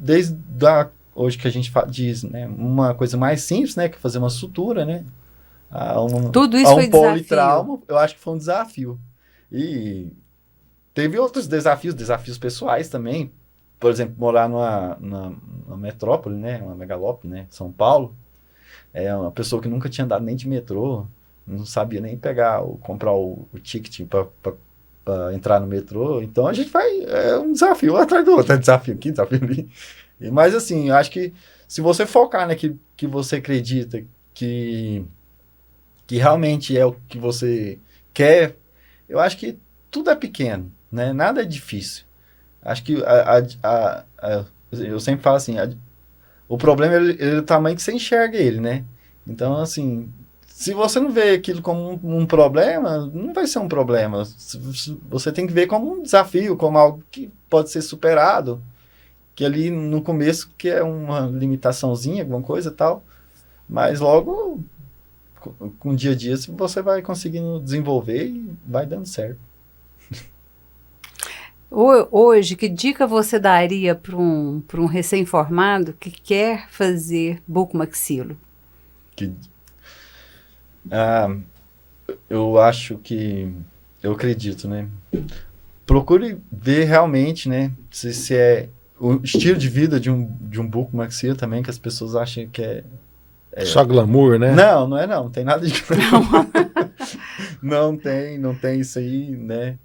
hoje que a gente diz, né? Uma coisa mais simples, né? Que é fazer uma sutura, né? Tudo isso foi politrauma, eu acho que foi um desafio. E teve outros desafios pessoais também. Por exemplo, morar numa metrópole, né? Uma megalópole, né? São Paulo. É uma pessoa que nunca tinha andado nem de metrô, não sabia nem comprar o ticket para entrar no metrô. Então a gente vai, é um desafio atrás do outro, é desafio aqui, desafio ali. Mas assim, eu acho que se você focar naquilo que você acredita que realmente é o que você quer, eu acho que tudo é pequeno, né? Nada é difícil. Acho que eu sempre falo assim, o problema é o tamanho que você enxerga ele, né? Então, assim, se você não vê aquilo como um problema, não vai ser um problema. Você tem que ver como um desafio, como algo que pode ser superado, que ali no começo que é uma limitaçãozinha, alguma coisa e tal, mas logo, com o dia a dia, você vai conseguindo desenvolver e vai dando certo. Hoje, que dica você daria para um recém-formado que quer fazer bucomaxilo? Eu acho que... Eu acredito, né? Procure ver realmente, né? Se é o estilo de vida de um bucomaxilo também, que as pessoas acham que é... Só glamour, né? Não é não. Tem nada de glamour. Não tem isso aí, né?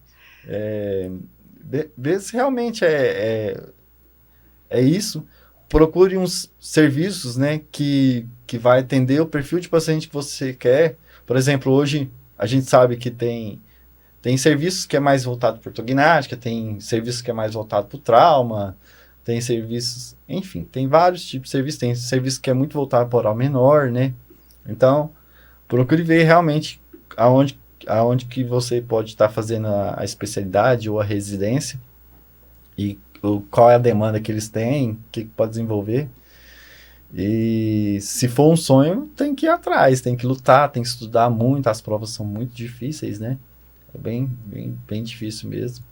Vê se realmente é isso. Procure uns serviços, né, que vai atender o perfil de paciente que você quer. Por exemplo, hoje a gente sabe que tem serviços que é mais voltado para ortognática, tem serviços que é mais voltado para o trauma, tem serviços, enfim, tem vários tipos de serviços. Tem serviço que é muito voltado para oral menor, né? Então, procure ver realmente aonde que você pode estar fazendo a especialidade ou a residência e qual é a demanda que eles têm, o que pode desenvolver. E se for um sonho, tem que ir atrás, tem que lutar, tem que estudar muito, as provas são muito difíceis, né? É bem, bem, bem difícil mesmo.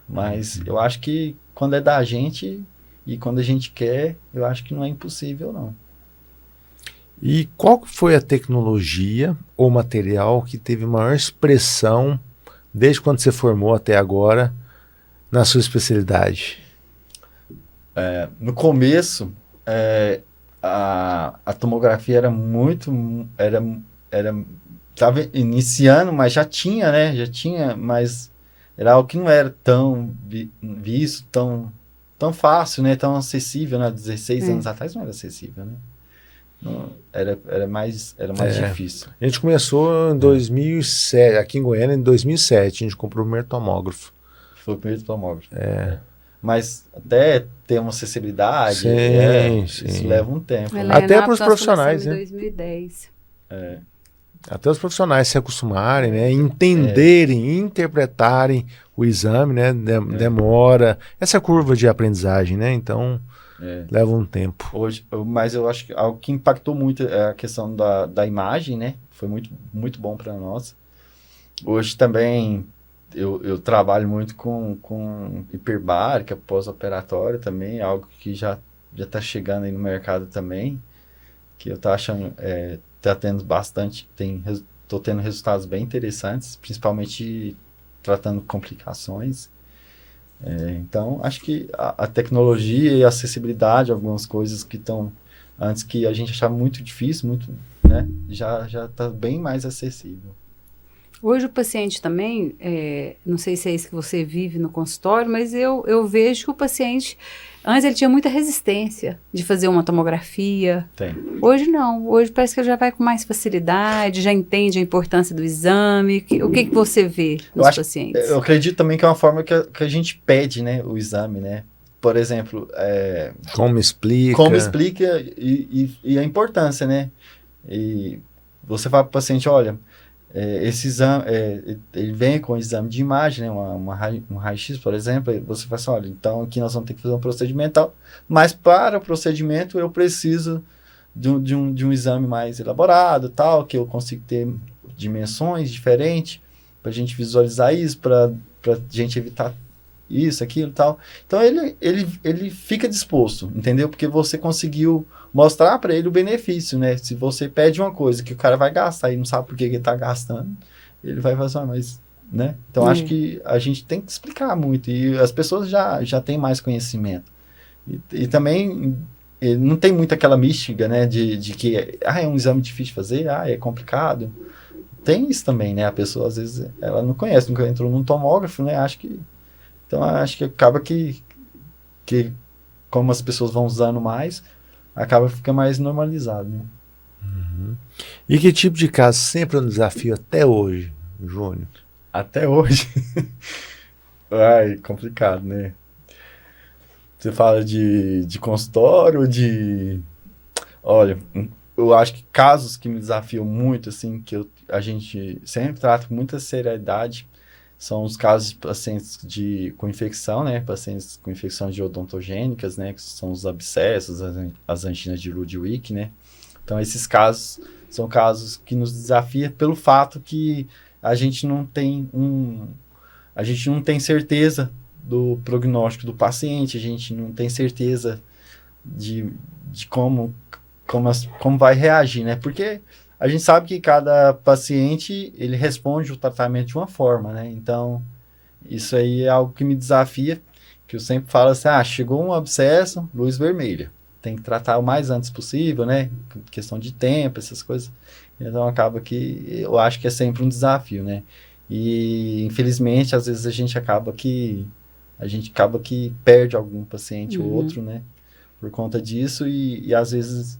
Mas eu acho que quando é da gente e quando a gente quer, eu acho que não é impossível, não. E qual foi a tecnologia ou material que teve maior expressão desde quando você formou até agora na sua especialidade? No começo, a tomografia era muito... Estava iniciando, mas já tinha, né? Mas era algo que não era tão visto, tão fácil, né? Tão acessível, né? 16 anos atrás não era acessível, né? Não, era mais difícil. A gente começou em 2007, aqui em Goiânia, em 2007, a gente comprou o primeiro tomógrafo. Foi o primeiro tomógrafo. Mas até ter uma acessibilidade, sim. Isso leva um tempo. Né? Até para os profissionais, né? Em 2010. Até os profissionais se acostumarem, né? Entenderem, interpretarem o exame, né? Demora. Essa curva de aprendizagem, né? Então, leva um tempo. Mas eu acho que algo que impactou muito é a questão da imagem, né? Foi muito, muito bom para nós. Hoje também eu trabalho muito com hiperbárica, pós-operatório também, algo que já está chegando aí no mercado também, que eu estou achando... Tá tendo bastante, tô tendo resultados bem interessantes, principalmente tratando complicações. Então, acho que a tecnologia e a acessibilidade, algumas coisas que estão antes que a gente achava muito difícil, muito, né, já está bem mais acessível. Hoje o paciente também, não sei se é isso que você vive no consultório, mas eu vejo que o paciente, antes ele tinha muita resistência de fazer uma tomografia. Tem. Hoje não, hoje parece que ele já vai com mais facilidade, já entende a importância do exame. O que você vê nos pacientes? Eu acredito também que é uma forma que a gente pede, né, o exame, né? Por exemplo... Como explica e a importância, né? E você fala para o paciente, olha... esse exame, ele vem com o exame de imagem, né, um raio-x, por exemplo, e você fala assim, olha, então aqui nós vamos ter que fazer um procedimento tal, mas para o procedimento eu preciso de um exame mais elaborado, tal, que eu consigo ter dimensões diferentes, para a gente visualizar isso, para a gente evitar isso, aquilo, tal. Então ele fica disposto, entendeu? Porque você conseguiu mostrar para ele o benefício, né? Se você pede uma coisa que o cara vai gastar e não sabe por que ele tá gastando, ele vai fazer, mas, né? Então acho que a gente tem que explicar muito e as pessoas já têm mais conhecimento. E também não tem muito aquela mística, né? De que é um exame difícil de fazer, é complicado. tem isso também, né? A pessoa, às vezes, ela não conhece, nunca entrou num tomógrafo, né? Então, acho que acaba que como as pessoas vão usando mais, acaba ficando mais normalizado, né? Uhum. E que tipo de caso sempre é um desafio até hoje, Júnior? Até hoje. Ai, complicado, né? Você fala de consultório, Olha, eu acho que casos que me desafiam muito, assim, a gente sempre trata com muita seriedade, são os casos de pacientes com infecção, né? Pacientes com infecções odontogênicas, né? Que são os abscessos, as anginas de Ludwig, né? Então, esses casos são casos que nos desafiam pelo fato que a gente não tem certeza do prognóstico do paciente, a gente não tem certeza de como vai reagir, né? Porque a gente sabe que cada paciente, ele responde o tratamento de uma forma, né? Então, isso aí é algo que me desafia, que eu sempre falo assim, chegou um abscesso, luz vermelha. Tem que tratar o mais antes possível, né? Questão de tempo, essas coisas. Então, acaba que eu acho que é sempre um desafio, né? E, infelizmente, às vezes a gente acaba que perde algum paciente ou outro, né? Por conta disso, e às vezes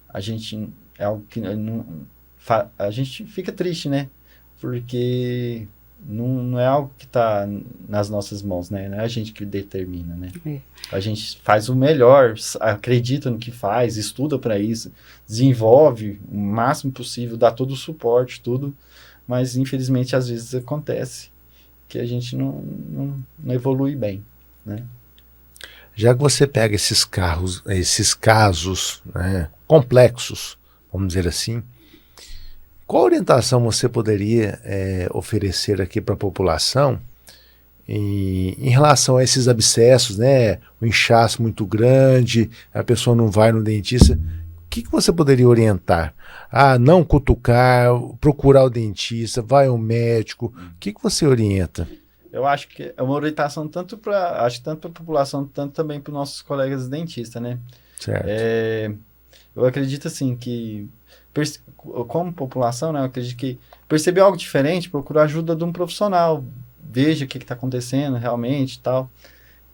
a gente é algo que a gente fica triste, né? Porque não é algo que está nas nossas mãos, né? Não é a gente que determina, né? A gente faz o melhor, acredita no que faz, estuda para isso, desenvolve o máximo possível, dá todo o suporte, tudo, mas infelizmente às vezes acontece que a gente não evolui bem, né? Já que você pega esses casos, né, complexos, vamos dizer assim, qual orientação você poderia oferecer aqui para a população em relação a esses abscessos, né, o inchaço muito grande, a pessoa não vai no dentista? O que você poderia orientar? Não cutucar, procurar o dentista, vai ao médico. O que você orienta? Eu acho que é uma orientação tanto para a população, tanto também para os nossos colegas dentistas, né? Certo. Eu acredito, assim, que como população, né, eu acredito que perceber algo diferente, procurar ajuda de um profissional, veja o que está acontecendo realmente e tal.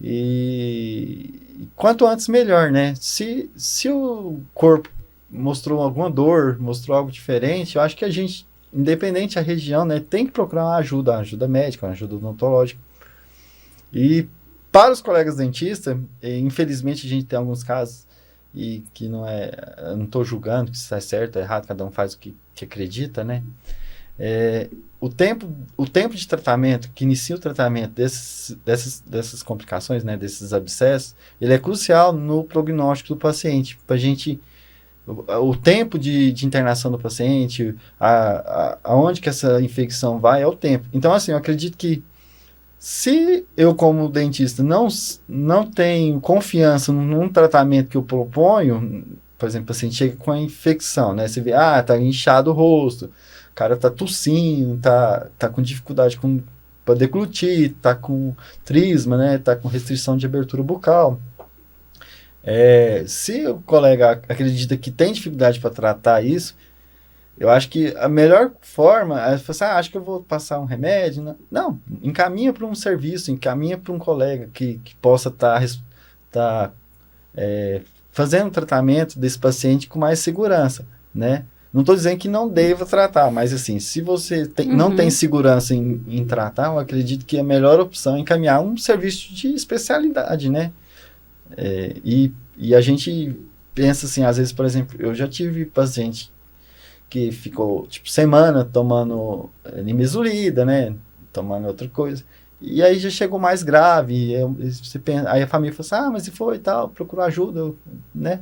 E quanto antes, melhor, né? Se o corpo mostrou alguma dor, mostrou algo diferente, eu acho que a gente, independente da região, né, tem que procurar uma ajuda médica, uma ajuda odontológica. E para os colegas dentistas, infelizmente a gente tem alguns casos e que não estou julgando que isso é certo ou errado, cada um faz o que acredita, né? O tempo de tratamento, que inicia o tratamento dessas complicações, né, desses abscessos, ele é crucial no prognóstico do paciente, para a gente... O tempo de internação do paciente, aonde que essa infecção vai, é o tempo. Então, assim, eu acredito que se eu, como dentista, não tenho confiança num tratamento que eu proponho, por exemplo, o paciente chega com a infecção, né? Você vê, tá inchado o rosto, o cara tá tossindo, tá com dificuldade para deglutir, tá com trisma, né? Tá com restrição de abertura bucal. Se o colega acredita que tem dificuldade para tratar isso, eu acho que a melhor forma é falar assim, acho que eu vou passar um remédio. Não, encaminha para um serviço, encaminha para um colega que possa estar fazendo o tratamento desse paciente com mais segurança, né? Não estou dizendo que não deva tratar, mas assim, se você não tem segurança em tratar, eu acredito que a melhor opção é encaminhar um serviço de especialidade, né? E a gente pensa assim, às vezes, por exemplo, eu já tive paciente que ficou, tipo, semana tomando nimesulida, né, tomando outra coisa, e aí já chegou mais grave, aí a família falou assim, mas se foi e tal, procurou ajuda, né,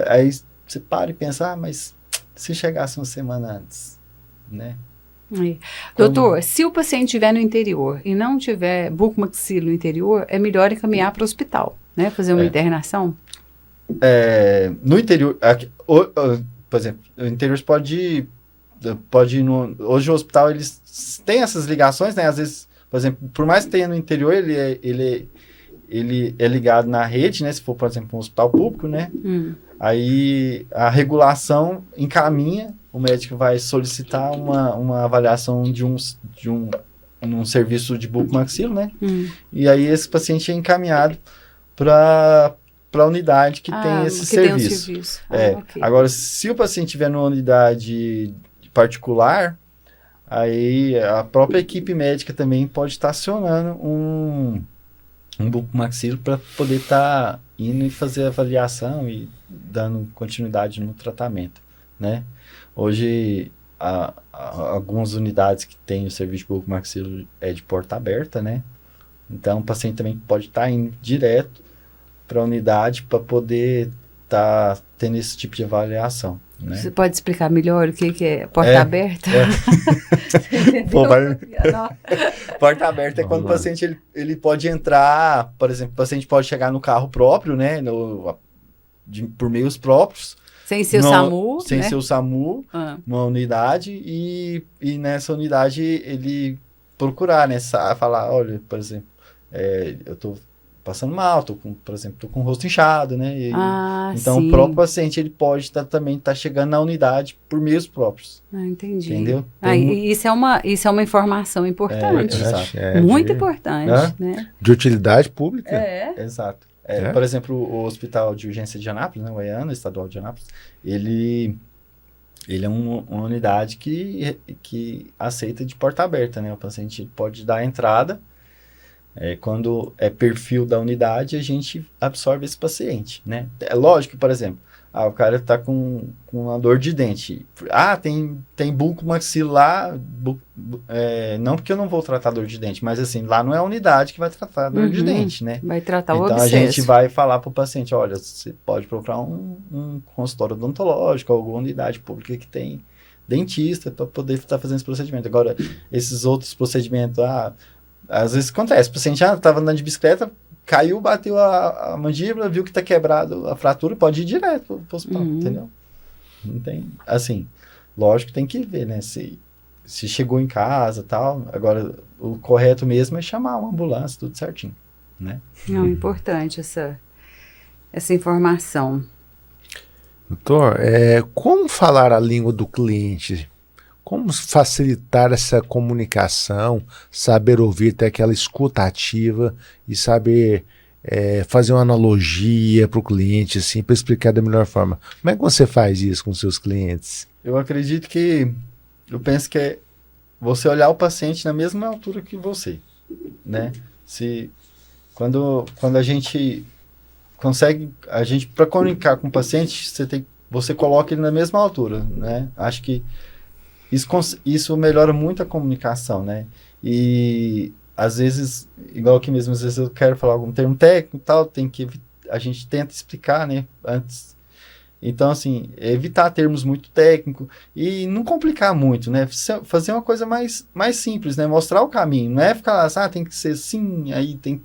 aí você para e pensa, mas se chegasse uma semana antes, né. Doutor, se o paciente estiver no interior e não tiver bucomaxilo no interior, é melhor encaminhar para o hospital, né? Fazer uma internação? No interior, por exemplo, no interior você pode ir hoje o hospital, eles têm essas ligações, né? Às vezes, por exemplo, por mais que tenha no interior, ele é ligado na rede, né? Se for, por exemplo, um hospital público, né? Aí a regulação encaminha, o médico vai solicitar uma avaliação de um serviço de bucomaxilo, né? E aí esse paciente é encaminhado para a unidade que tem esse serviço. Tem um serviço. Okay. Agora, se o paciente estiver numa unidade particular, aí a própria equipe médica também pode estar acionando um bucomaxilo para poder estar indo e fazer a avaliação e dando continuidade no tratamento, né? Hoje, algumas unidades que têm o serviço de bucomaxilo é de porta aberta, né? Então, o paciente também pode estar indo direto para a unidade para poder estar tendo esse tipo de avaliação, né? Você pode explicar melhor o que é porta aberta? Pô, porta aberta é quando o paciente ele pode entrar, por exemplo, o paciente pode chegar no carro próprio, né? Por meios próprios. Sem ser o SAMU, sem né? ser o SAMU, numa unidade, e nessa unidade ele procurar, né? Falar, olha, por exemplo, eu tô passando mal, por exemplo, tô com o rosto inchado, né? Então, sim. O próprio paciente, ele pode também estar chegando na unidade por meios próprios. Entendi. Entendeu? Isso é uma informação importante. Muito importante, né? De utilidade pública. Exato. Por exemplo, o Hospital de Urgência de Anápolis, né, o EANA, Estadual de Anápolis, ele é uma unidade que aceita de porta aberta, né? O paciente pode dar a entrada, quando é perfil da unidade, a gente absorve esse paciente, né? É lógico que, por exemplo, o cara está com uma dor de dente. Tem bucomaxilar, não porque eu não vou tratar dor de dente, mas assim, lá não é a unidade que vai tratar a dor de dente, né? Vai tratar o abscesso. Então, a gente vai falar para o paciente, olha, você pode procurar um consultório odontológico, alguma unidade pública que tem dentista para poder estar fazendo esse procedimento. Agora, esses outros procedimentos, às vezes acontece, o paciente estava andando de bicicleta, caiu, bateu a mandíbula, viu que está quebrado a fratura, pode ir direto para o hospital, entendeu? Não tem, assim, lógico que tem que ver, né, se chegou em casa e tal. Agora, o correto mesmo é chamar uma ambulância, tudo certinho, né? Não, importante essa informação. Doutor, como falar a língua do cliente? Como facilitar essa comunicação, saber ouvir, ter aquela escuta ativa e saber fazer uma analogia para o cliente, assim, para explicar da melhor forma. Como é que você faz isso com seus clientes? Eu penso que é você olhar o paciente na mesma altura que você, né? Quando a gente consegue, para comunicar com o paciente, você coloca ele na mesma altura, né? Acho que isso melhora muito a comunicação, né? E às vezes, igual aqui mesmo, às vezes eu quero falar algum termo técnico e tal, a gente tenta explicar, né, antes. Então, assim, evitar termos muito técnicos e não complicar muito, né? Fazer uma coisa mais simples, né? Mostrar o caminho, não é ficar lá, tem que ser assim, aí tem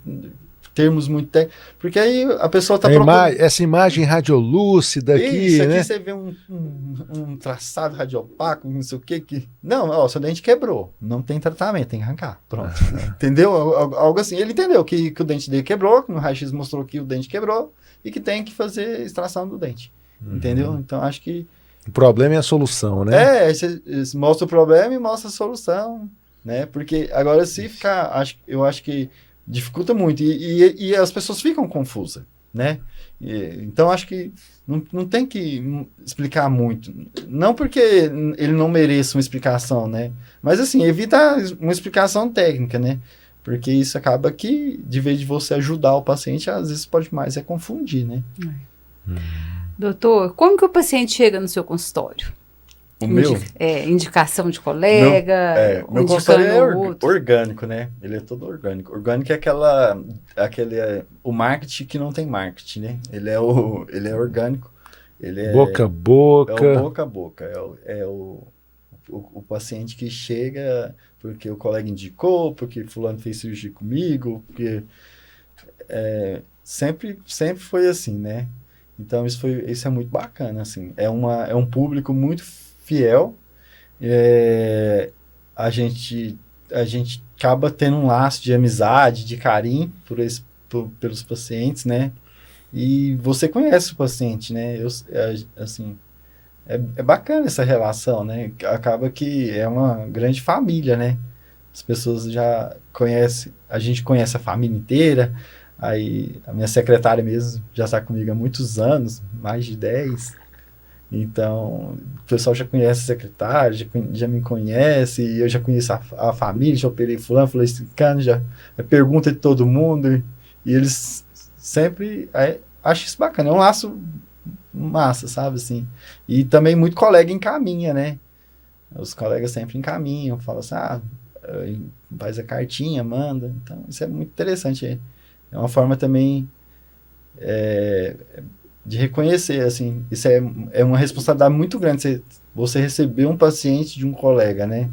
termos muito técnicos, porque aí a pessoa está procurando... Essa imagem radiolúcida aqui, isso aqui né? Você vê um traçado radiopaco, não sei o que... Não, seu dente quebrou, não tem tratamento, tem que arrancar, pronto. Entendeu? Algo assim. Ele entendeu que o dente dele quebrou, que no raio-x mostrou que o dente quebrou e que tem que fazer extração do dente. Entendeu? Então, acho que... O problema é a solução, né? Você mostra o problema e mostra a solução, né? Porque agora se ficar... Eu acho que dificulta muito e as pessoas ficam confusas, né? Então, acho que não tem que explicar muito. Não porque ele não mereça uma explicação, né? Mas, assim, evita uma explicação técnica, né? Porque isso acaba que, de vez de você ajudar o paciente, às vezes pode mais confundir, né? Doutor, como que o paciente chega no seu consultório? O meu? Indicação de colega? Meu consultório é orgânico, né? Ele é todo orgânico. Orgânico é o marketing que não tem marketing, né? Ele é orgânico. Ele é boca a boca. É o boca a boca. O paciente que chega porque o colega indicou, porque fulano fez cirurgia comigo, porque sempre foi assim, né? Então isso é muito bacana, assim. É um público muito fiel. A gente acaba tendo um laço de amizade, de carinho pelos pacientes, né? e você conhece o paciente, né? Assim, é bacana essa relação, né? Acaba que é uma grande família, né? As pessoas já conhecem, a gente conhece a família inteira, aí a minha secretária mesmo já está comigo há muitos anos, mais de 10. Então, o pessoal já conhece a secretária, já me conhece, e eu já conheço a família, já operei fulano, falei esse cara, já pergunta de todo mundo, e eles sempre, acho isso bacana, é um laço massa, sabe, assim. E também muito colega encaminha, né? Os colegas sempre encaminham, falam assim, faz a cartinha, manda. Então, isso é muito interessante. É uma forma também de reconhecer, assim, isso é uma responsabilidade muito grande, você receber um paciente de um colega, né?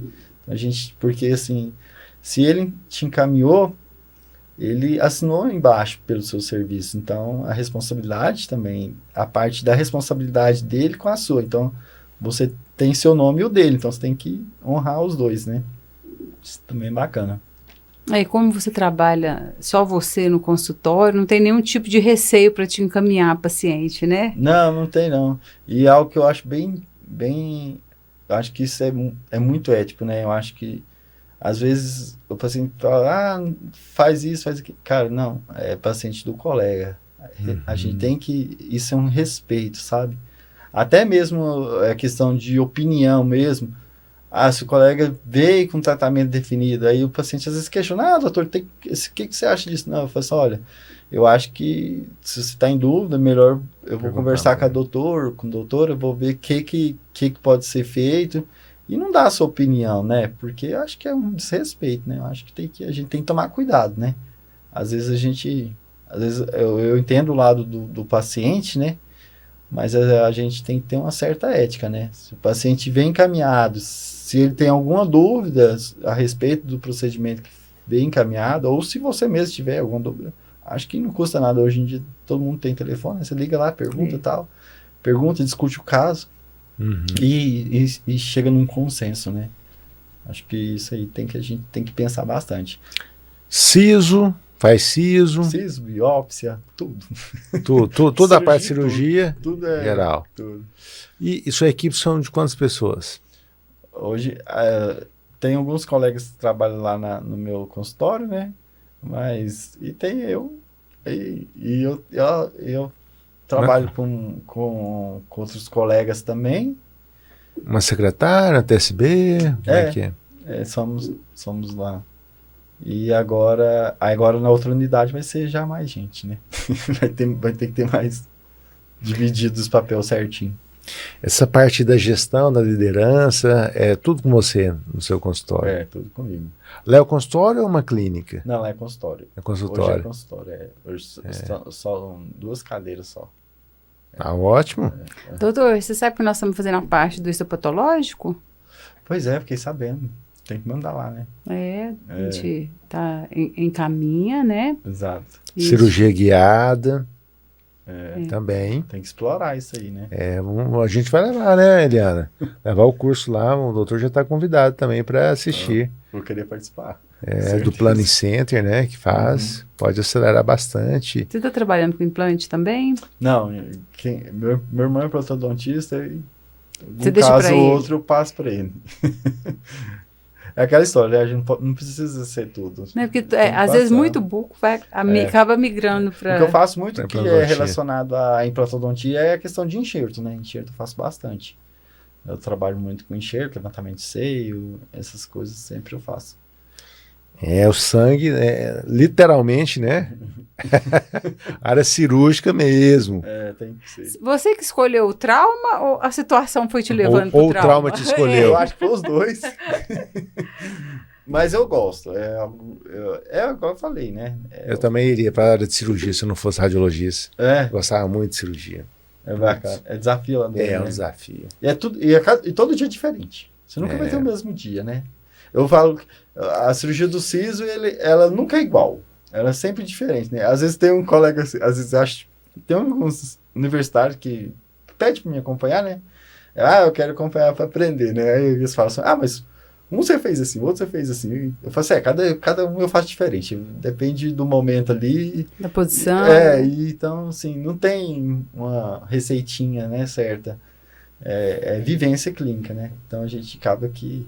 Porque, assim, se ele te encaminhou, ele assinou embaixo pelo seu serviço, então a responsabilidade também, a parte da responsabilidade dele com a sua, então você tem seu nome e o dele, então você tem que honrar os dois, né? Isso também é bacana. Aí, como você trabalha só você no consultório, não tem nenhum tipo de receio para te encaminhar paciente, né? Não tem não. E é algo que eu acho eu acho que isso é muito ético, né? Eu acho que às vezes o paciente fala, faz isso, faz aquilo. Cara, não, é paciente do colega. A gente tem que, isso é um respeito, sabe? Até mesmo a questão de opinião mesmo. Se o colega veio com tratamento definido, aí o paciente às vezes questiona, doutor, o que você acha disso? Não, eu falo assim, olha, eu acho que se você está em dúvida, melhor eu vou conversar com a doutora, eu vou ver o que pode ser feito, e não dar a sua opinião, né? Porque eu acho que é um desrespeito, né? Eu acho que a gente tem que tomar cuidado, né? Às vezes eu entendo o lado do paciente, né? Mas a gente tem que ter uma certa ética, né? Se o paciente vem encaminhado, se ele tem alguma dúvida a respeito do procedimento que vem encaminhado, ou se você mesmo tiver alguma dúvida, acho que não custa nada. Hoje em dia todo mundo tem telefone, né? Você liga lá, pergunta e tal, discute o caso e chega num consenso, né? Acho que isso aí a gente tem que pensar bastante. Siso, faz siso. Siso, biópsia, tudo. Toda a parte de cirurgia tudo é geral. Tudo. E sua equipe são de quantas pessoas? Hoje, tem alguns colegas que trabalham lá no meu consultório, né? E tem eu. E eu trabalho com outros colegas também. Uma secretária, TSB? Como é que é? Somos lá. E agora na outra unidade vai ser já mais gente, né? vai ter que ter mais dividido os papéis certinho. Essa parte da gestão, da liderança, é tudo com você no seu consultório? É, tudo comigo. Lá é o consultório ou uma clínica? Não, lá é consultório. É consultório. Hoje é consultório, Hoje são 2 cadeiras só. Ótimo. Doutor, você sabe que nós estamos fazendo a parte do histopatológico? Pois é, fiquei sabendo. Tem que mandar lá, né? A gente encaminha, né? Exato. Isso. Cirurgia guiada. Também. Tem que explorar isso aí, né? A gente vai levar, né, Eliana? Levar o curso lá, o doutor já está convidado também para assistir. Vou querer participar. Do Planning Center, né, que faz. Pode acelerar bastante. Você está trabalhando com implante também? Não, meu irmão é ortodontista e Você deixa caso pra ou ele? outro eu passo para ele. É aquela história, a gente não precisa ser tudo. Né? Porque às vezes muito buco acaba migrando para... O que eu faço muito que é implantodontia. relacionado à implantodontia é a questão de enxerto, né? Enxerto eu faço bastante. Eu trabalho muito com enxerto, levantamento de seio, essas coisas sempre eu faço. O sangue, literalmente, né? Área cirúrgica mesmo. Tem que ser. Você que escolheu o trauma ou a situação foi te levando para ou o o trauma te escolheu? Eu acho que foi os dois. Mas eu gosto. Igual eu falei, né? Eu também iria para a área de cirurgia se eu não fosse radiologista. Gostava muito de cirurgia. É bacana. É desafiador. É um né? desafio. E todo dia é diferente. Você nunca vai ter o mesmo dia, né? Eu falo que a cirurgia do siso, ela nunca é igual. Ela é sempre diferente, né? Às vezes tem um colega, às vezes tem alguns universitários que pede para me acompanhar, né? Eu quero acompanhar para aprender, né? Aí eles falam assim, mas Um você fez assim, outro você fez assim. Eu falo assim, cada um eu faço diferente. Depende do momento ali. Da posição. E então, assim, não tem uma receitinha, né, certa. É vivência clínica, né? Então, a gente acaba que...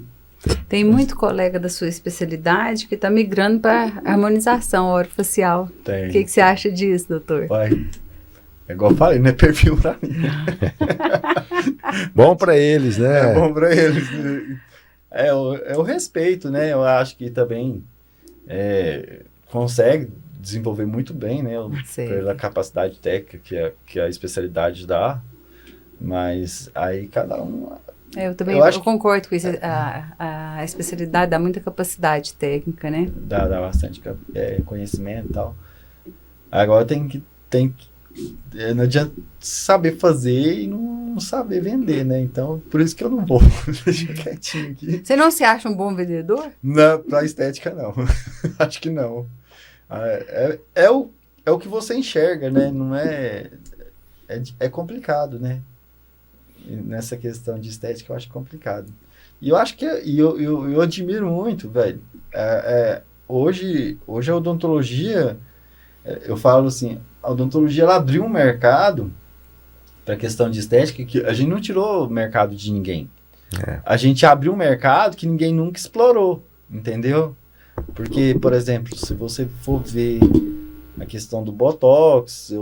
Tem muito colega da sua especialidade que está migrando para harmonização orofacial. Tem. O que você acha disso, doutor? Vai. É igual eu falei, não é perfil pra mim. Bom para eles, né? É bom pra eles. É o respeito, né? Eu acho que também consegue desenvolver muito bem, né? Pela capacidade técnica que a especialidade dá. Mas aí cada um... Eu também concordo com isso. A especialidade dá muita capacidade técnica, né? Dá bastante conhecimento e tal. Agora tem que não adianta saber fazer e não saber vender, né? Então, por isso que eu não vou. Deixa quietinho aqui. Você não se acha um bom vendedor? Não, pra estética, não. Acho que não. É o que você enxerga, né? Não é complicado, né? Nessa questão de estética, eu acho complicado. E eu acho que... eu admiro muito, velho. Hoje a odontologia... Eu falo assim, a odontologia ela abriu um mercado para a questão de estética que a gente não tirou o mercado de ninguém. A gente abriu um mercado que ninguém nunca explorou, entendeu? Porque, por exemplo, se você for ver a questão do Botox,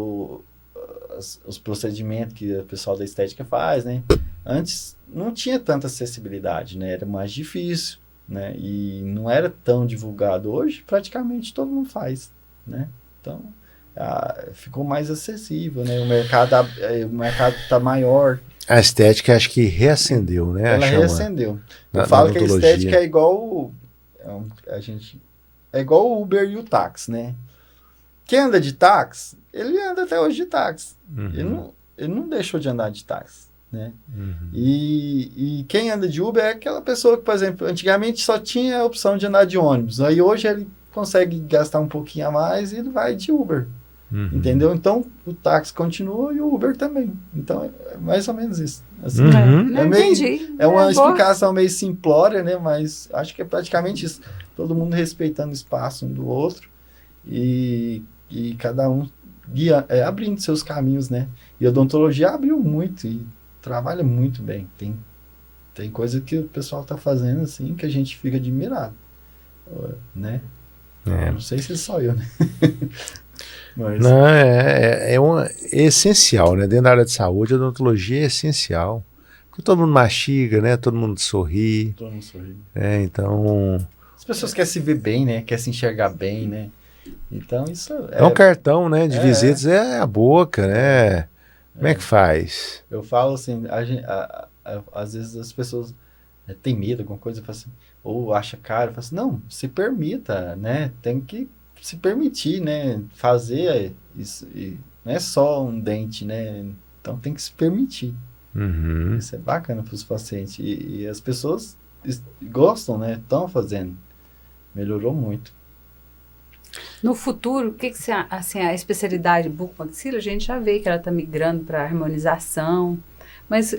os procedimentos que o pessoal da estética faz, né? Antes não tinha tanta acessibilidade, né? Era mais difícil, né? E não era tão divulgado. Hoje, praticamente, todo mundo faz, né? Então, ficou mais acessível, né? O mercado está maior. A estética acho que reacendeu, né? Ela reacendeu. Eu falo que a estética é igual o Uber e o táxi, né? Quem anda de táxi, ele anda até hoje de táxi. Uhum. Ele não deixou de andar de táxi, né? Uhum. E quem anda de Uber é aquela pessoa que, por exemplo, antigamente só tinha a opção de andar de ônibus. Aí hoje ele consegue gastar um pouquinho a mais e ele vai de Uber. Uhum. Entendeu? Então, o táxi continua e o Uber também. Então, é mais ou menos isso. Assim, entendi. É uma explicação meio simplória, né? Mas acho que é praticamente isso. Todo mundo respeitando o espaço um do outro e cada um abrindo seus caminhos, né? E a odontologia abriu muito e trabalha muito bem. Tem coisa que o pessoal está fazendo assim que a gente fica admirado, né? Não sei se só eu, né? Mas... Não, é essencial, né? Dentro da área de saúde, a odontologia é essencial. Porque todo mundo mastiga, né? Todo mundo sorri. Todo mundo sorri. Então... As pessoas querem se ver bem, né? Querem se enxergar bem, né? Então, isso é um cartão, né? De visitas, é a boca, né? Como é que faz? Eu falo assim, às vezes as pessoas têm medo, alguma coisa, assim, ou acha caro, fala assim, não, se permita, né? Tem que se permitir, né? Fazer isso, não é só um dente, né? Então tem que se permitir. Uhum. Isso é bacana para os pacientes. E as pessoas gostam, né? Estão fazendo. Melhorou muito. No futuro, o que você, assim, a especialidade bucomaxila, a gente já vê que ela está migrando para harmonização, mas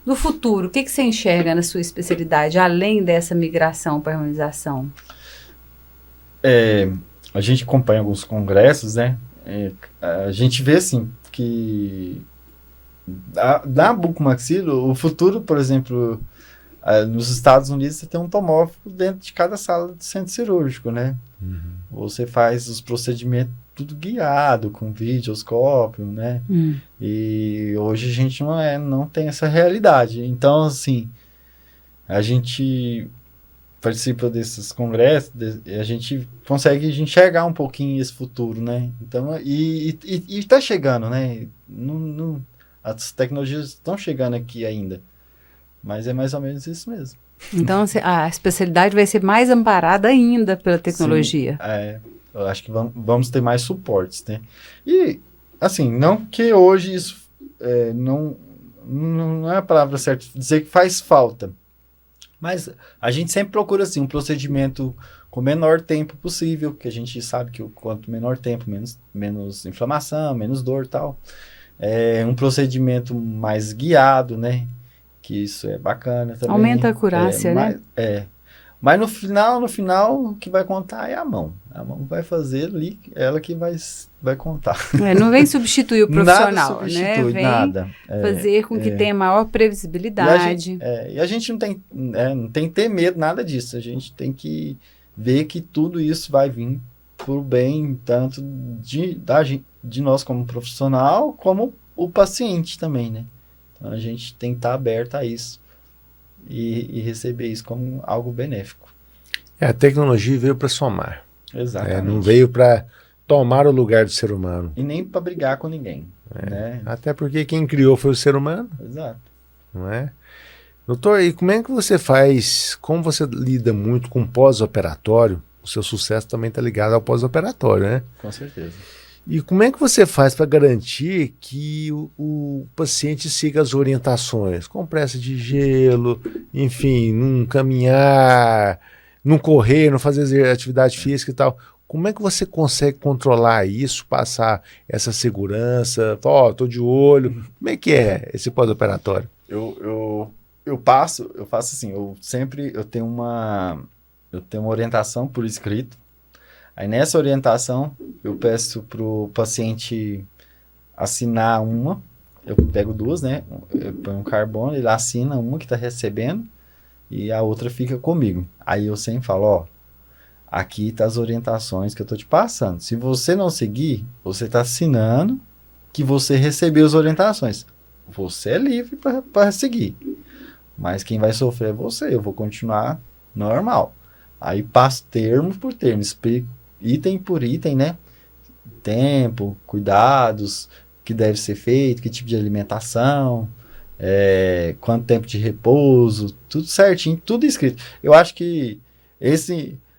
no futuro, o que você enxerga na sua especialidade, além dessa migração para harmonização? A gente acompanha alguns congressos, né? A gente vê, assim, que na bucomaxila, o futuro, por exemplo, nos Estados Unidos, você tem um tomógrafo dentro de cada sala de centro cirúrgico, né? Uhum. Você faz os procedimentos tudo guiado, com videoscópio, né? E hoje a gente não tem essa realidade. Então, assim, a gente participa desses congressos, a gente consegue enxergar um pouquinho esse futuro, né? Então, e tá chegando, né? As tecnologias estão chegando aqui ainda, mas é mais ou menos isso mesmo. Então, a especialidade vai ser mais amparada ainda pela tecnologia. Sim, eu acho que vamos ter mais suportes, né? E, assim, não que hoje isso não é a palavra certa dizer que faz falta, mas a gente sempre procura, assim, um procedimento com o menor tempo possível, que a gente sabe que quanto menor tempo, menos inflamação, menos dor e tal. Um procedimento mais guiado, né? Que isso é bacana também. Aumenta a acurácia, né? Mas no final, o que vai contar é a mão. A mão vai fazer ali, ela que vai contar. Não vem substituir o profissional, Nada substitui, Vem nada. fazer com que tenha maior previsibilidade. E a gente não tem que ter medo, nada disso. A gente tem que ver que tudo isso vai vir por bem, tanto de nós como profissional, como o paciente também, né? Então a gente tem que estar aberto a isso. E receber isso como algo benéfico. A tecnologia veio para somar. Exatamente. Não veio para tomar o lugar do ser humano. E nem para brigar com ninguém. Né? Até porque quem criou foi o ser humano. Exato. Não é? Doutor, e como é que você faz, como você lida muito com pós-operatório, o seu sucesso também está ligado ao pós-operatório, né? Com certeza. E como é que você faz para garantir que o paciente siga as orientações? Compressa de gelo, enfim, não caminhar, não correr, não fazer atividade física e tal. Como é que você consegue controlar isso, passar essa segurança? Tô de olho. Como é que é esse pós-operatório? Eu faço assim, eu tenho uma orientação por escrito. Aí nessa orientação, eu peço para o paciente assinar uma, eu pego duas, né? Eu ponho um carbono, ele assina uma que está recebendo e a outra fica comigo. Aí eu sempre falo, aqui tá as orientações que eu tô te passando. Se você não seguir, você está assinando que você recebeu as orientações. Você é livre para seguir. Mas quem vai sofrer é você, eu vou continuar normal. Aí passo termo por termo, explico item por item, né? Tempo, cuidados, o que deve ser feito, que tipo de alimentação, quanto tempo de repouso, tudo certinho, tudo escrito. Eu acho que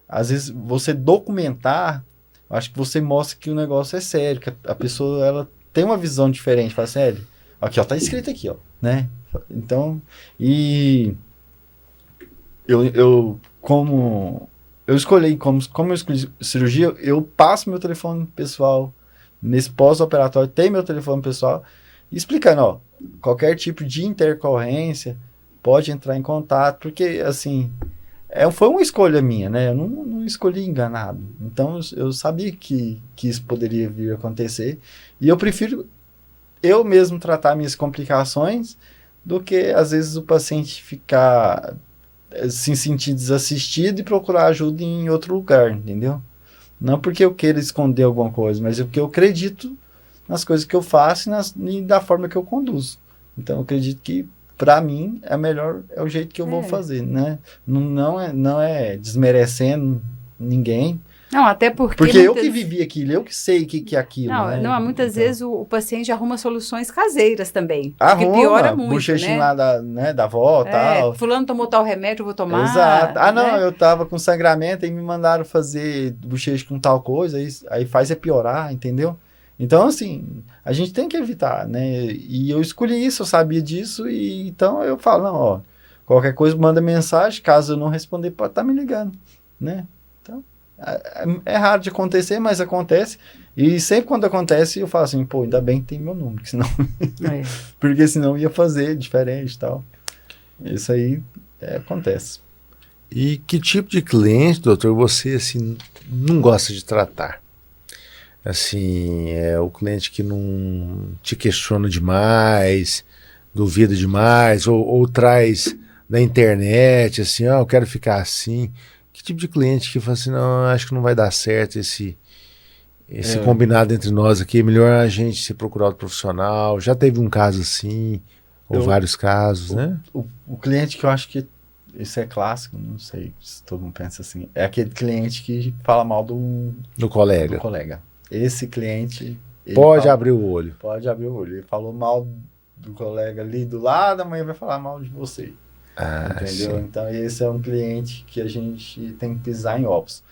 às vezes você documentar, eu acho que você mostra que o negócio é sério, que a pessoa ela tem uma visão diferente, fala sério. Aqui, ó, tá escrito aqui, ó, né? Então, como eu escolhi cirurgia, eu passo meu telefone pessoal nesse pós-operatório, tem meu telefone pessoal, explicando, ó, qualquer tipo de intercorrência pode entrar em contato, porque, assim, foi uma escolha minha, né? Eu não escolhi enganado. Então, eu sabia que isso poderia vir a acontecer, e eu prefiro eu mesmo tratar minhas complicações do que, às vezes, o paciente ficar se sentir desassistido e procurar ajuda em outro lugar, entendeu? Não porque eu queira esconder alguma coisa, mas porque eu acredito nas coisas que eu faço e da forma que eu conduzo. Então, eu acredito que, para mim, é o jeito que eu vou fazer, né? Não é desmerecendo ninguém. Não, até porque eu que vivi aquilo, eu que sei o que é aquilo. Não, muitas vezes o paciente arruma soluções caseiras também. Arruma, que piora muito, bochechinho né? lá da avó, tal. Fulano tomou tal remédio, eu vou tomar. Exato. Não, eu tava com sangramento e me mandaram fazer bochecha com tal coisa, aí faz piorar, entendeu? Então, assim, a gente tem que evitar, né? E eu escolhi isso, eu sabia disso, e então eu falo, não, ó, qualquer coisa manda mensagem, caso eu não responder, pode estar me ligando, né? Então, é raro de acontecer, mas acontece. E sempre quando acontece, eu falo assim, pô, ainda bem que tem meu número, senão... porque senão ia fazer diferente e tal. Isso aí acontece. E que tipo de cliente, doutor, você assim, não gosta de tratar? Assim, é o cliente que não te questiona demais, duvida demais, ou traz da internet, assim, eu quero ficar assim. Que tipo de cliente que fala assim, não, acho que não vai dar certo esse combinado entre nós aqui, é melhor a gente se procurar outro profissional. Já teve um caso assim, ou vários casos, né? O cliente que eu acho que isso é clássico, não sei se todo mundo pensa assim, é aquele cliente que fala mal do colega. Esse cliente... Pode abrir o olho. Pode abrir o olho. Ele falou mal do colega ali do lado, amanhã vai falar mal de você. Entendeu? Sim. Então, esse é um cliente que a gente tem que pisar em ovos.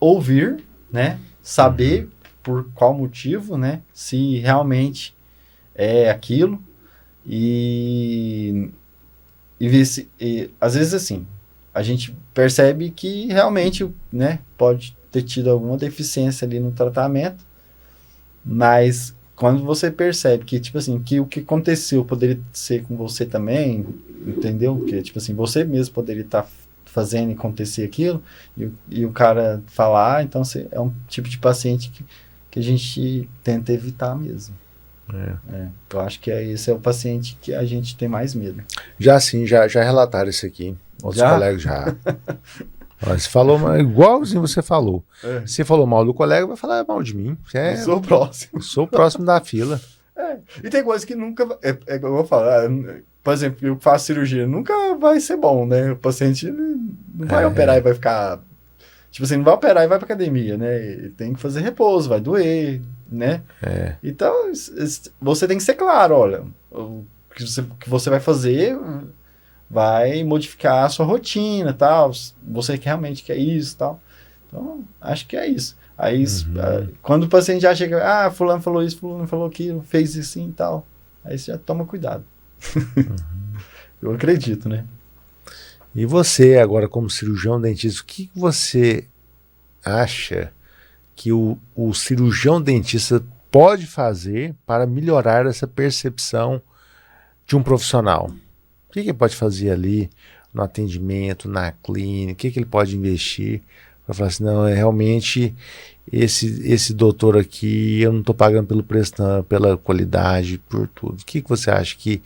Ouvir, né? Saber por qual motivo, né? Se realmente é aquilo. E ver se... às vezes, assim, a gente percebe que realmente, né? Pode ter tido alguma deficiência ali no tratamento. Mas quando você percebe que, tipo assim, que o que aconteceu poderia ser com você também, entendeu? Que, tipo assim, você mesmo poderia estar fazendo acontecer aquilo, e o cara falar, então é um tipo de paciente que a gente tenta evitar mesmo. Eu acho que esse é o paciente que a gente tem mais medo. Já sim, já relataram isso aqui. Outros Já? colegas já. Você falou igualzinho você falou. Você falou mal do colega, vai falar mal de mim. Eu sou o próximo. Sou o próximo da fila. E tem coisa que nunca... É igual eu vou falar. Por exemplo, eu faço cirurgia. Nunca vai ser bom, né? O paciente não vai operar e vai ficar... Tipo assim, não vai operar e vai pra academia, né? Ele tem que fazer repouso, vai doer, né? Então, você tem que ser claro, olha, o que você vai fazer vai modificar a sua rotina, tal, você que realmente quer isso, tal. Então, acho que é isso. Aí, quando o paciente já chega, fulano falou isso, fulano falou aquilo, fez isso assim e tal, aí você já toma cuidado. Eu acredito, né? E você, agora como cirurgião dentista, o que você acha que o cirurgião dentista pode fazer para melhorar essa percepção de um profissional? O que ele pode fazer ali no atendimento, na clínica? O que ele pode investir para falar assim, não, realmente esse doutor aqui, eu não estou pagando pelo preço, não, pela qualidade, por tudo. O que você acha que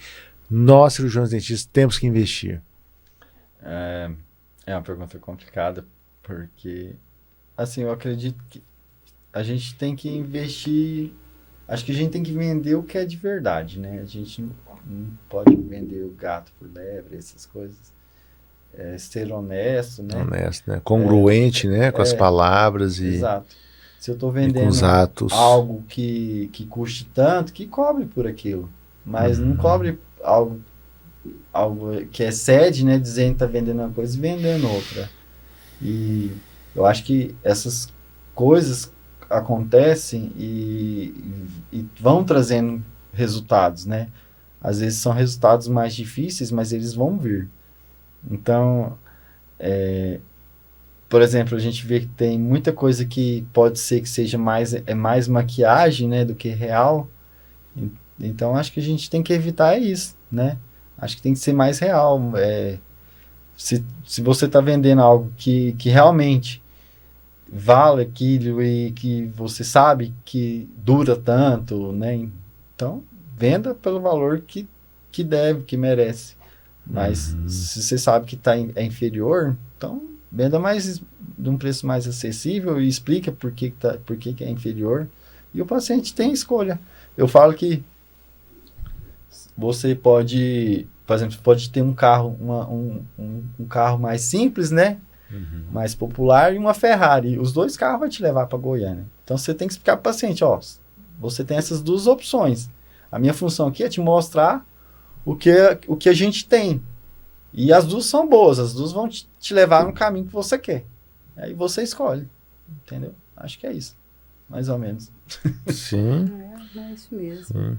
nós, cirurgiões dentistas, temos que investir? É uma pergunta complicada, porque, assim, eu acredito que a gente tem que investir, acho que a gente tem que vender o que é de verdade, né? A gente não pode vender o gato por lebre, essas coisas. Ser honesto, né? Honesto, né? Congruente, né? Com as palavras e... Exato. Se eu estou com vendendo os atos. algo que custe tanto, que cobre por aquilo. Mas não cobre algo que excede, né? Dizendo que está vendendo uma coisa e vendendo outra. E eu acho que essas coisas acontecem e vão trazendo resultados, né? Às vezes são resultados mais difíceis, mas eles vão vir. Então, por exemplo, a gente vê que tem muita coisa que pode ser que seja mais maquiagem, né, do que real. Então, acho que a gente tem que evitar isso, né? Acho que tem que ser mais real. Se você está vendendo algo que realmente vale aquilo e que você sabe que dura tanto, né? Então, venda pelo valor que deve, que merece. Mas se você sabe que é inferior, então venda mais de um preço mais acessível e explica por que é inferior. E o paciente tem escolha. Eu falo que você pode, por exemplo, pode ter um carro, um carro mais simples, né? Mais popular, e uma Ferrari. Os dois carros vão te levar para Goiânia. Então você tem que explicar para o paciente, ó, você tem essas duas opções. A minha função aqui é te mostrar o que a gente tem. E as duas são boas, as duas vão te levar no caminho que você quer. Aí você escolhe, entendeu? Acho que é isso, mais ou menos. Sim. É isso mesmo. Sim.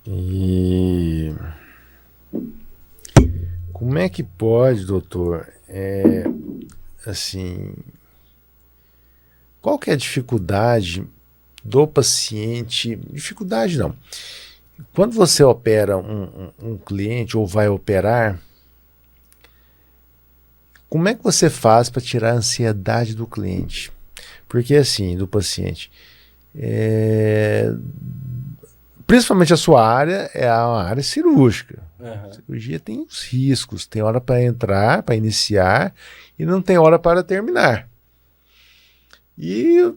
E como é que pode, doutor, assim, qual que é a dificuldade do paciente? Dificuldade não. Quando você opera um cliente ou vai operar, como é que você faz para tirar a ansiedade do cliente? Porque assim, do paciente, principalmente a sua área é a área cirúrgica. A cirurgia tem os riscos, tem hora para entrar, para iniciar, e não tem hora para terminar. E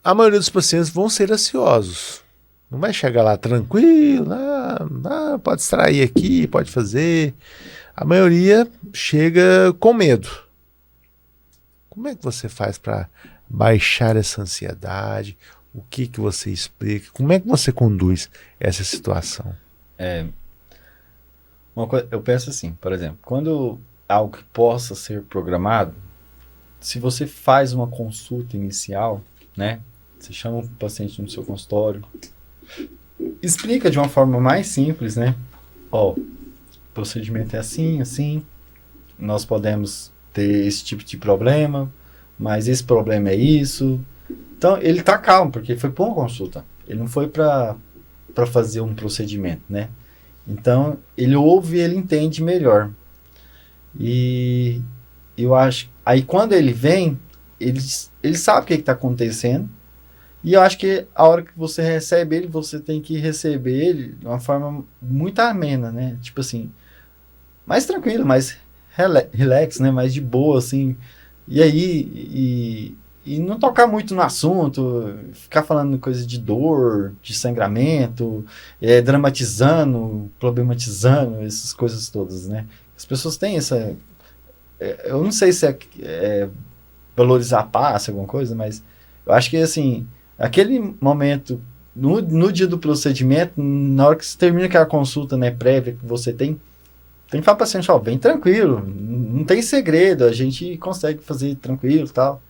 a maioria dos pacientes vão ser ansiosos. Não vai chegar lá tranquilo, pode extrair aqui, pode fazer. A maioria chega com medo. Como é que você faz para baixar essa ansiedade? O que você explica? Como é que você conduz essa situação? Uma coisa, eu penso assim, por exemplo, quando algo que possa ser programado, se você faz uma consulta inicial, né? Você chama o paciente no seu consultório, explica de uma forma mais simples, né? Ó, o procedimento é assim, assim, nós podemos ter esse tipo de problema, mas esse problema é isso. Então, ele tá calmo, porque ele foi para uma consulta. Ele não foi para fazer um procedimento, né? Então, ele ouve e ele entende melhor. E eu acho... Aí quando ele vem, ele sabe o que está acontecendo. E eu acho que a hora que você recebe ele, você tem que receber ele de uma forma muito amena, né? Tipo assim, mais tranquilo, mais relax, né? Mais de boa, assim. E aí, e não tocar muito no assunto, ficar falando coisa de dor, de sangramento, dramatizando, problematizando, essas coisas todas, né? As pessoas têm essa... Eu não sei se é valorizar a paz, alguma coisa, mas eu acho que, assim, aquele momento, no dia do procedimento, na hora que você termina aquela consulta, né, prévia que você tem que falar para o paciente, ó, bem tranquilo, não tem segredo, a gente consegue fazer tranquilo e tal.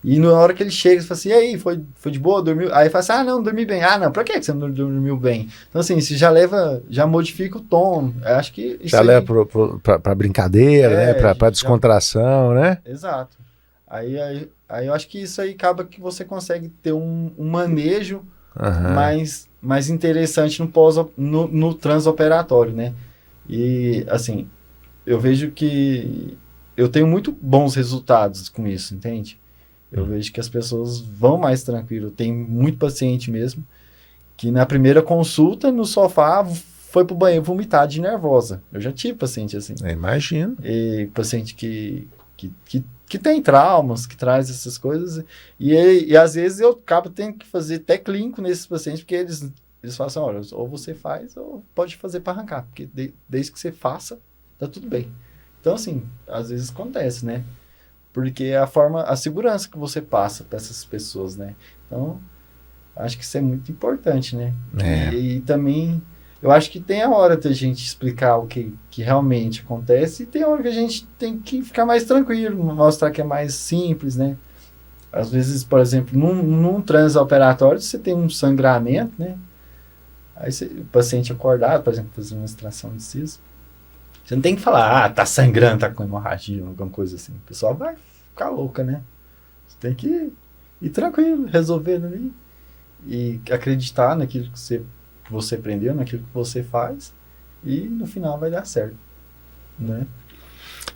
E na hora que ele chega, você fala assim, e aí, foi de boa, dormiu? Aí fala assim, ah, não, dormi bem. Ah, não, pra que você não dormiu bem? Então, assim, isso já modifica o tom. Eu acho que isso já aí, leva pra brincadeira, né? Pra já, descontração, né? exato. Aí eu acho que isso aí acaba que você consegue ter um manejo mais interessante no transoperatório, né? E, assim, eu vejo que eu tenho muito bons resultados com isso, entende? Eu vejo que as pessoas vão mais tranquilo. Tem muito paciente mesmo que na primeira consulta, no sofá, foi pro banheiro vomitar de nervosa. Eu já tive paciente assim. Eu imagino. E paciente que tem traumas, que traz essas coisas. E às vezes eu acabo tendo que fazer até clínico nesses pacientes, porque eles falam assim, olha, ou você faz, ou pode fazer para arrancar. Porque desde que você faça, tá tudo bem. Então, assim, às vezes acontece, né? Porque é a segurança que você passa para essas pessoas, né? Então, acho que isso é muito importante, né? E também, eu acho que tem a hora da gente explicar o que realmente acontece e tem a hora que a gente tem que ficar mais tranquilo, mostrar que é mais simples, né? Às vezes, por exemplo, num transoperatório, você tem um sangramento, né? Aí o paciente acordado, por exemplo, fazer uma extração de siso, você não tem que falar, tá sangrando, tá com hemorragia, alguma coisa assim. O pessoal vai ficar louca, né? Você tem que ir tranquilo, resolvendo ali. E acreditar naquilo que você aprendeu, naquilo que você faz. E no final vai dar certo, né?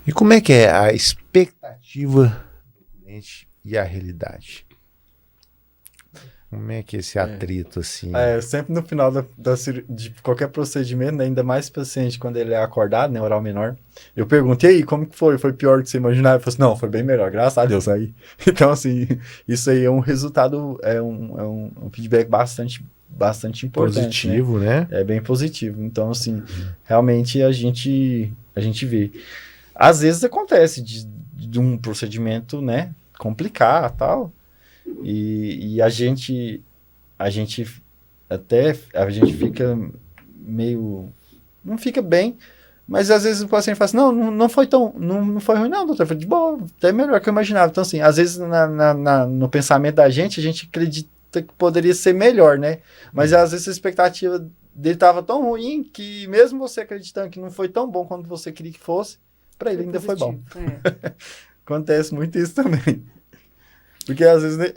E como é que é a expectativa do cliente e a realidade? Como é que é esse atrito, assim? Sempre no final de qualquer procedimento, né, ainda mais paciente quando ele é acordado, né, oral menor, eu pergunto, e aí, como que foi? Foi pior do que você imaginava? Eu falo assim, não, foi bem melhor, graças a Deus. Aí. Então, assim, isso aí é um resultado, é um feedback bastante importante. Positivo, né? É bem positivo. Então, assim, realmente a gente vê. Às vezes acontece de um procedimento, né, complicar e tal, e a gente fica meio... Não fica bem, mas às vezes o paciente fala assim, não foi não foi ruim não, doutor, foi de boa, até melhor que eu imaginava. Então assim, às vezes no pensamento da gente, a gente acredita que poderia ser melhor, né? Mas às vezes a expectativa dele estava tão ruim que mesmo você acreditando que não foi tão bom quanto você queria que fosse, para ele ainda positivo, foi bom. Acontece muito isso também. Porque às vezes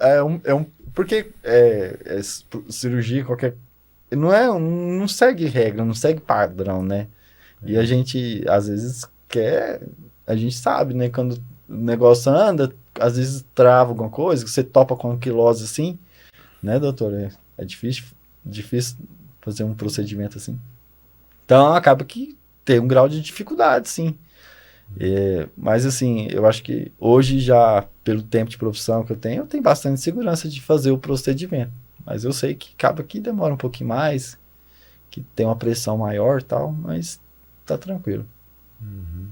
porque cirurgia qualquer não segue regra, não segue padrão, né? E a gente às vezes a gente sabe, né, quando o negócio anda, às vezes trava alguma coisa, que você topa com anquilose assim, né, doutor? É difícil fazer um procedimento assim. Então acaba que tem um grau de dificuldade, sim. Mas assim, eu acho que hoje já, pelo tempo de profissão que eu tenho bastante segurança de fazer o procedimento. Mas eu sei que acaba que demora um pouquinho mais, que tem uma pressão maior e tal, mas tá tranquilo. Uhum.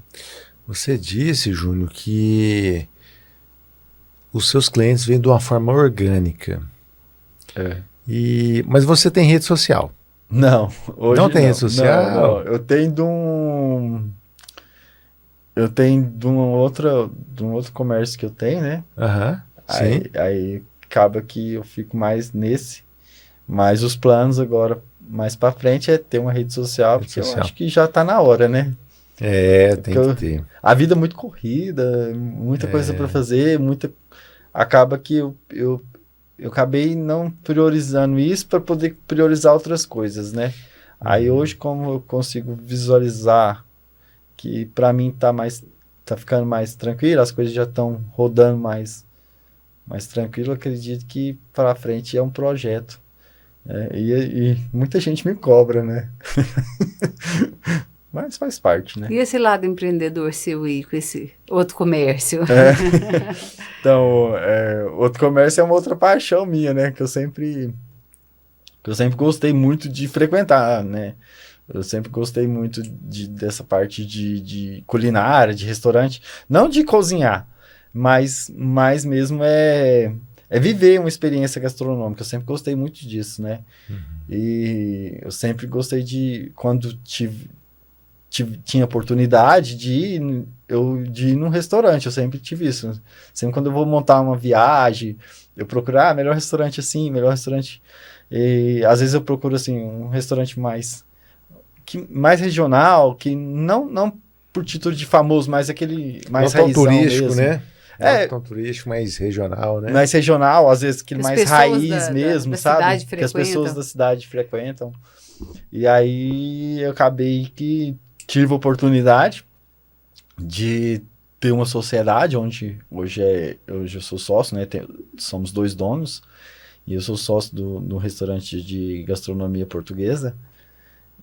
Você disse, Júnior, que os seus clientes vêm de uma forma orgânica. Mas você tem rede social? Não, hoje não. Tem rede social? Não. Eu tenho de um outro comércio que eu tenho, né? Sim. Aí acaba que eu fico mais nesse. Mas os planos agora, mais pra frente, é ter uma rede social, eu acho que já tá na hora, né? Tem que ter. A vida é muito corrida, muita coisa para fazer, acaba que eu acabei não priorizando isso para poder priorizar outras coisas, né? Aí hoje, como eu consigo visualizar que para mim tá mais tá ficando mais tranquilo, as coisas já estão rodando mais tranquilo. Eu acredito que para frente é um projeto. E muita gente me cobra, né? Mas faz parte, né? E esse lado empreendedor seu aí, com esse outro comércio? Então, outro comércio é uma outra paixão minha, né? Que eu sempre gostei muito de frequentar, né? Eu sempre gostei muito dessa parte de culinária, de restaurante. Não de cozinhar, mas mesmo é viver uma experiência gastronômica. Eu sempre gostei muito disso, né? E eu sempre gostei quando tinha oportunidade de ir num restaurante. Eu sempre tive isso. Sempre quando eu vou montar uma viagem, eu procuro, melhor restaurante assim, melhor restaurante. E às vezes eu procuro, assim, um restaurante mais regional, que não por título de famoso, mas aquele mais não tão raizão turístico, mesmo. né? Não tão turístico, mais regional, né? Mais regional, às vezes aquele mais raiz mesmo, da sabe? Cidade que as pessoas da cidade frequentam. E aí eu acabei que tive a oportunidade de ter uma sociedade onde hoje eu sou sócio, né? Somos 2 donos. E eu sou sócio do restaurante de gastronomia portuguesa.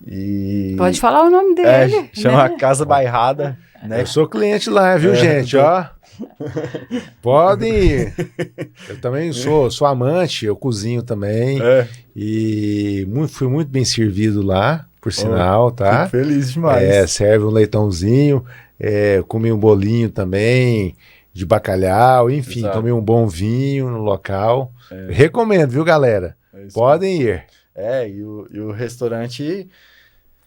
E Pode falar o nome dele. chama né? Casa Bairrada, né? Eu sou cliente lá, viu, gente? Ó, podem ir. Eu também sou amante, eu cozinho também. E fui muito bem servido lá, por sinal, tá? Fico feliz demais. Serve um leitãozinho, comi um bolinho também, de bacalhau, enfim, Exato. tomei um bom vinho no local. Recomendo, viu, galera? Podem ir. E o restaurante...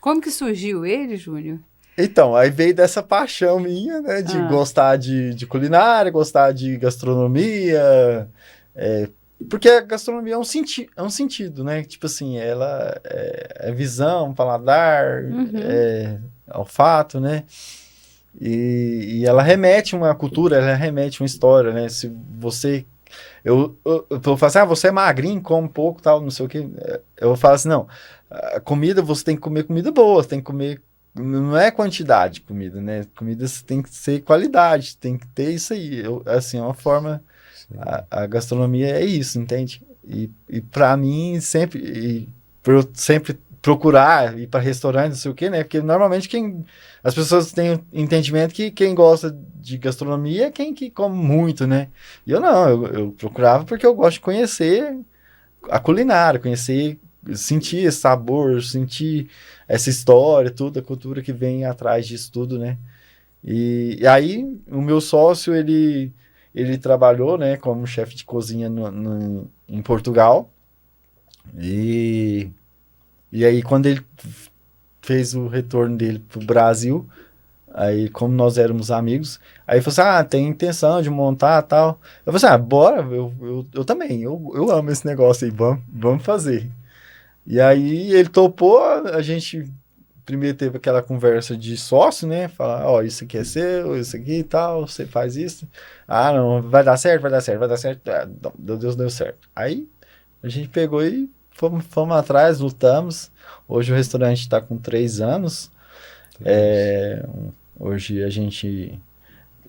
Como que surgiu ele, Júnior? Então, aí veio dessa paixão minha, né? De gostar de culinária, gostar de gastronomia. Porque a gastronomia é um sentido, né? Tipo assim, ela é visão, paladar, olfato, né? E ela remete uma cultura, ela remete uma história, né? Se você... Eu falo assim, você é magrinho, come pouco, tal, não sei o quê. Eu falo assim, não, a comida, você tem que comer comida boa, você tem que comer, não é quantidade de comida, né? Comida tem que ser qualidade, tem que ter isso aí. Assim, é uma forma, a gastronomia é isso, entende? E para mim, por eu sempre procurar ir para restaurante, não sei o quê, né? Porque normalmente as pessoas têm o entendimento que quem gosta de gastronomia é quem que come muito, né? E eu não, eu procurava porque eu gosto de conhecer a culinária, sentir esse sabor, sentir essa história, tudo, a cultura que vem atrás disso tudo, né? E aí, o meu sócio, ele trabalhou, né, como chefe de cozinha em Portugal. E aí, quando ele fez o retorno dele pro Brasil, aí, como nós éramos amigos, aí ele falou assim, tem intenção de montar e tal. Eu falei assim, bora, eu também, eu amo esse negócio aí, vamos fazer. E aí, ele topou, a gente primeiro teve aquela conversa de sócio, né, falar, isso aqui é seu, isso aqui e tal, você faz isso. Não, vai dar certo. Deus deu certo. Aí, a gente pegou e fomos atrás, lutamos. Hoje o restaurante está com 3 anos. Hoje a gente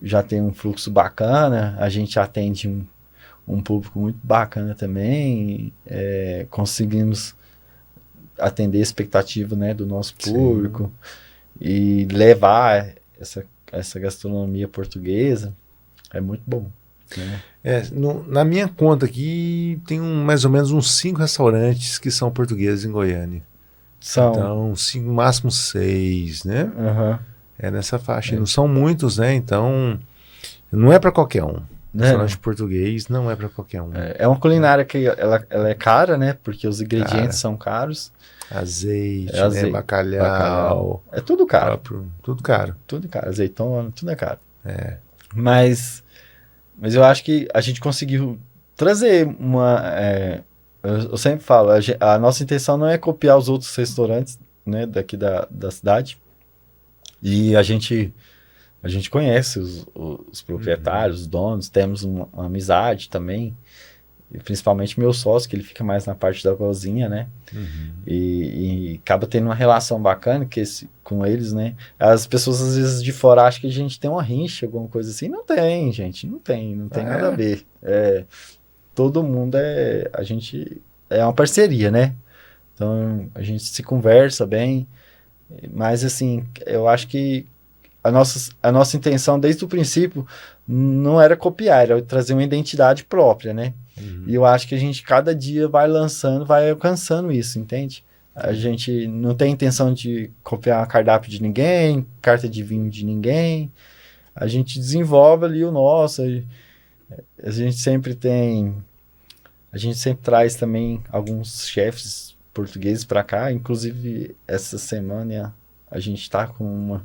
já tem um fluxo bacana, a gente atende um público muito bacana também. Conseguimos atender a expectativa, né, do nosso público. Sim. E levar essa gastronomia portuguesa é muito bom. Né? Na minha conta aqui tem mais ou menos uns 5 restaurantes que são portugueses em Goiânia. Então, 5, máximo 6, né? É nessa faixa. Não são muitos, né? Então, não é para qualquer um. Restaurante português não é para qualquer um. É uma culinária que ela é cara, né? Porque os ingredientes são caros. Azeite, né? Bacalhau. É tudo caro. Tudo caro. Tudo caro. Azeitona, tudo é caro. Mas eu acho que a gente conseguiu trazer eu sempre falo, a nossa intenção não é copiar os outros restaurantes, né, daqui da cidade. E a gente conhece os proprietários, os donos, temos uma amizade também. E principalmente meu sócio, que ele fica mais na parte da cozinha, né? E acaba tendo uma relação bacana com eles, né? As pessoas, às vezes, de fora acham que a gente tem uma rixa, alguma coisa assim. Não tem, gente. Não tem nada a ver. Todo mundo a gente é uma parceria, né? Então, a gente se conversa bem. Mas, assim, eu acho que a nossa intenção, desde o princípio, não era copiar, era trazer uma identidade própria, né? E eu acho que a gente, cada dia, vai lançando, vai alcançando isso, entende? A gente não tem intenção de copiar cardápio de ninguém, carta de vinho de ninguém. A gente desenvolve ali o nosso. A gente sempre traz também alguns chefes portugueses para cá. Inclusive, essa semana a gente tá com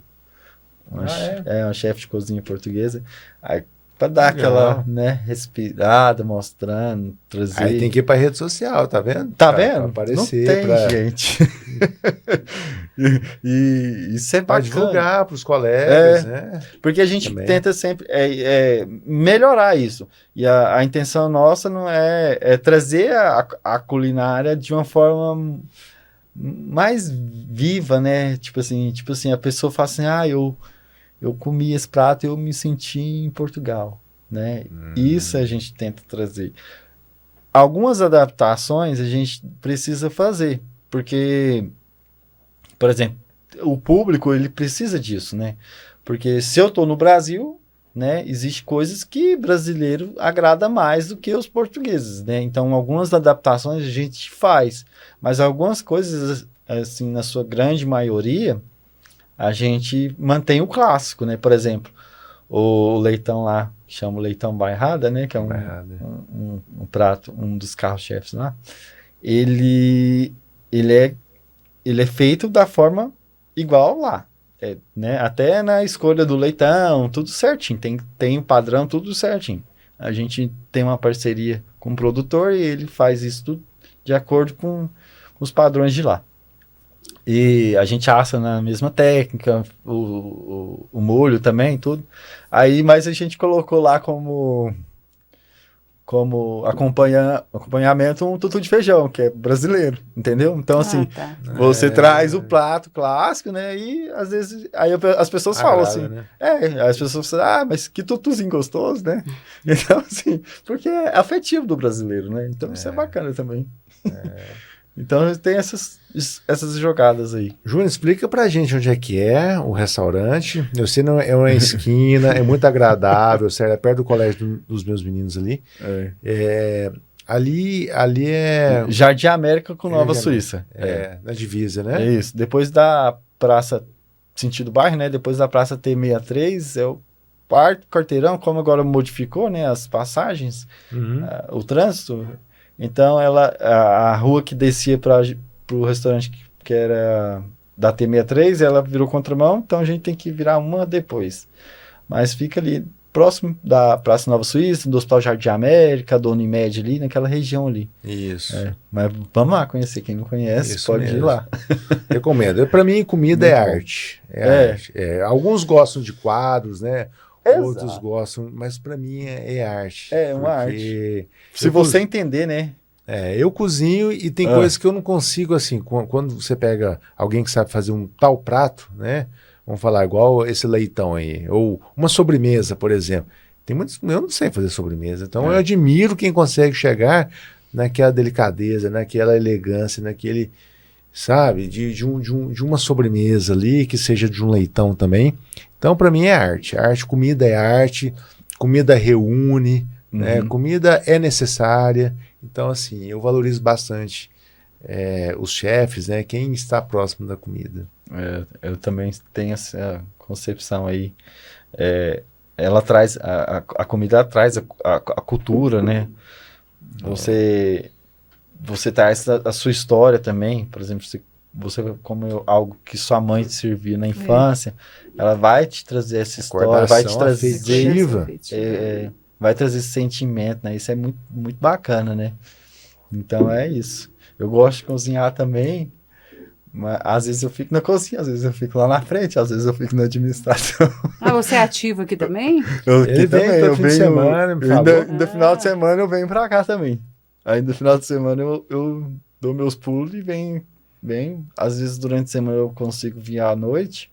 uma chefe de cozinha portuguesa. Para dar aquela, né, respirada, mostrando, trazer... Aí tem que ir para rede social, tá vendo? Tá vendo? Pra aparecer, não tem, gente. e isso é para bacana. divulgar para os colegas, né? Porque a gente Também. tenta sempre melhorar isso. E a intenção nossa não é trazer a culinária de uma forma mais viva, né? Tipo assim, a pessoa fala assim, eu comi esse prato e eu me senti em Portugal, né? Isso a gente tenta trazer. Algumas adaptações a gente precisa fazer, porque, por exemplo, o público, ele precisa disso, né? Porque se eu tô no Brasil, né, existe coisas que brasileiro agrada mais do que os portugueses, né? Então, algumas adaptações a gente faz, mas algumas coisas, assim, na sua grande maioria, a gente mantém o clássico, né? Por exemplo, o leitão lá, que chama o leitão bairrada, né? Que é um prato, um dos carros-chefes lá. Ele é feito da forma igual lá, né? Até na escolha do leitão, tudo certinho. Tem o padrão, tudo certinho. A gente tem uma parceria com o produtor e ele faz isso tudo de acordo com os padrões de lá. E a gente assa na mesma técnica, o molho também, tudo. Aí, mas a gente colocou lá como acompanhamento um tutu de feijão, que é brasileiro, entendeu? Então, você traz o prato clássico, né? E às vezes, aí as pessoas falam assim, né? As pessoas falam, mas que tutuzinho gostoso, né? Então, assim, porque é afetivo do brasileiro, né? Então, isso é bacana também. Então, tem essas jogadas aí. Júnior, explica pra gente onde é que é o restaurante. Eu sei, não é uma esquina, é muito agradável, sério, é perto do colégio dos meus meninos ali. Ali é... Jardim América com Nova Suíça. Na divisa, né? É isso. Depois da praça, sentido bairro, né? Depois da praça T63, é o quarto quarteirão, como agora modificou, né? As passagens, o trânsito... Então, a rua que descia para o restaurante que era da T63, ela virou contramão, então a gente tem que virar uma depois. Mas fica ali, próximo da Praça Nova Suíça, do Hospital Jardim América, do Unimed ali, naquela região ali. Isso. Mas vamos lá conhecer, quem não conhece, isso pode ir lá. Recomendo. Para mim, comida é arte. Arte. Alguns gostam de quadros, né? Exato. Outros gostam, mas para mim é arte. É uma arte. Se você entender, né? Eu cozinho e tem coisas que eu não consigo, assim, quando você pega alguém que sabe fazer um tal prato, né? Vamos falar igual esse leitão aí, ou uma sobremesa, por exemplo. Tem muitos, eu não sei fazer sobremesa, então eu admiro quem consegue chegar naquela delicadeza, naquela elegância, naquele, sabe, de uma sobremesa ali, que seja de um leitão também. Então, para mim é arte. Comida é arte, comida reúne, né? Comida é necessária. Então, assim, eu valorizo bastante os chefes, né? Quem está próximo da comida. Eu também tenho essa concepção aí. Ela traz, a comida traz a cultura, né? Você traz a sua história também. Por exemplo, você come algo que sua mãe te serviu na infância, ela vai te trazer essa história, vai te trazer afetiva. Vai trazer esse sentimento, né? Isso é muito, muito bacana, né? Então é isso. Eu gosto de cozinhar também, mas às vezes eu fico na cozinha, às vezes eu fico lá na frente, às vezes eu fico na administração. Você é ativo aqui também? Eu venho fim de semana, me falou. No final de semana eu venho pra cá também. Aí no final de semana eu dou meus pulos e venho. Às vezes durante a semana eu consigo vir à noite.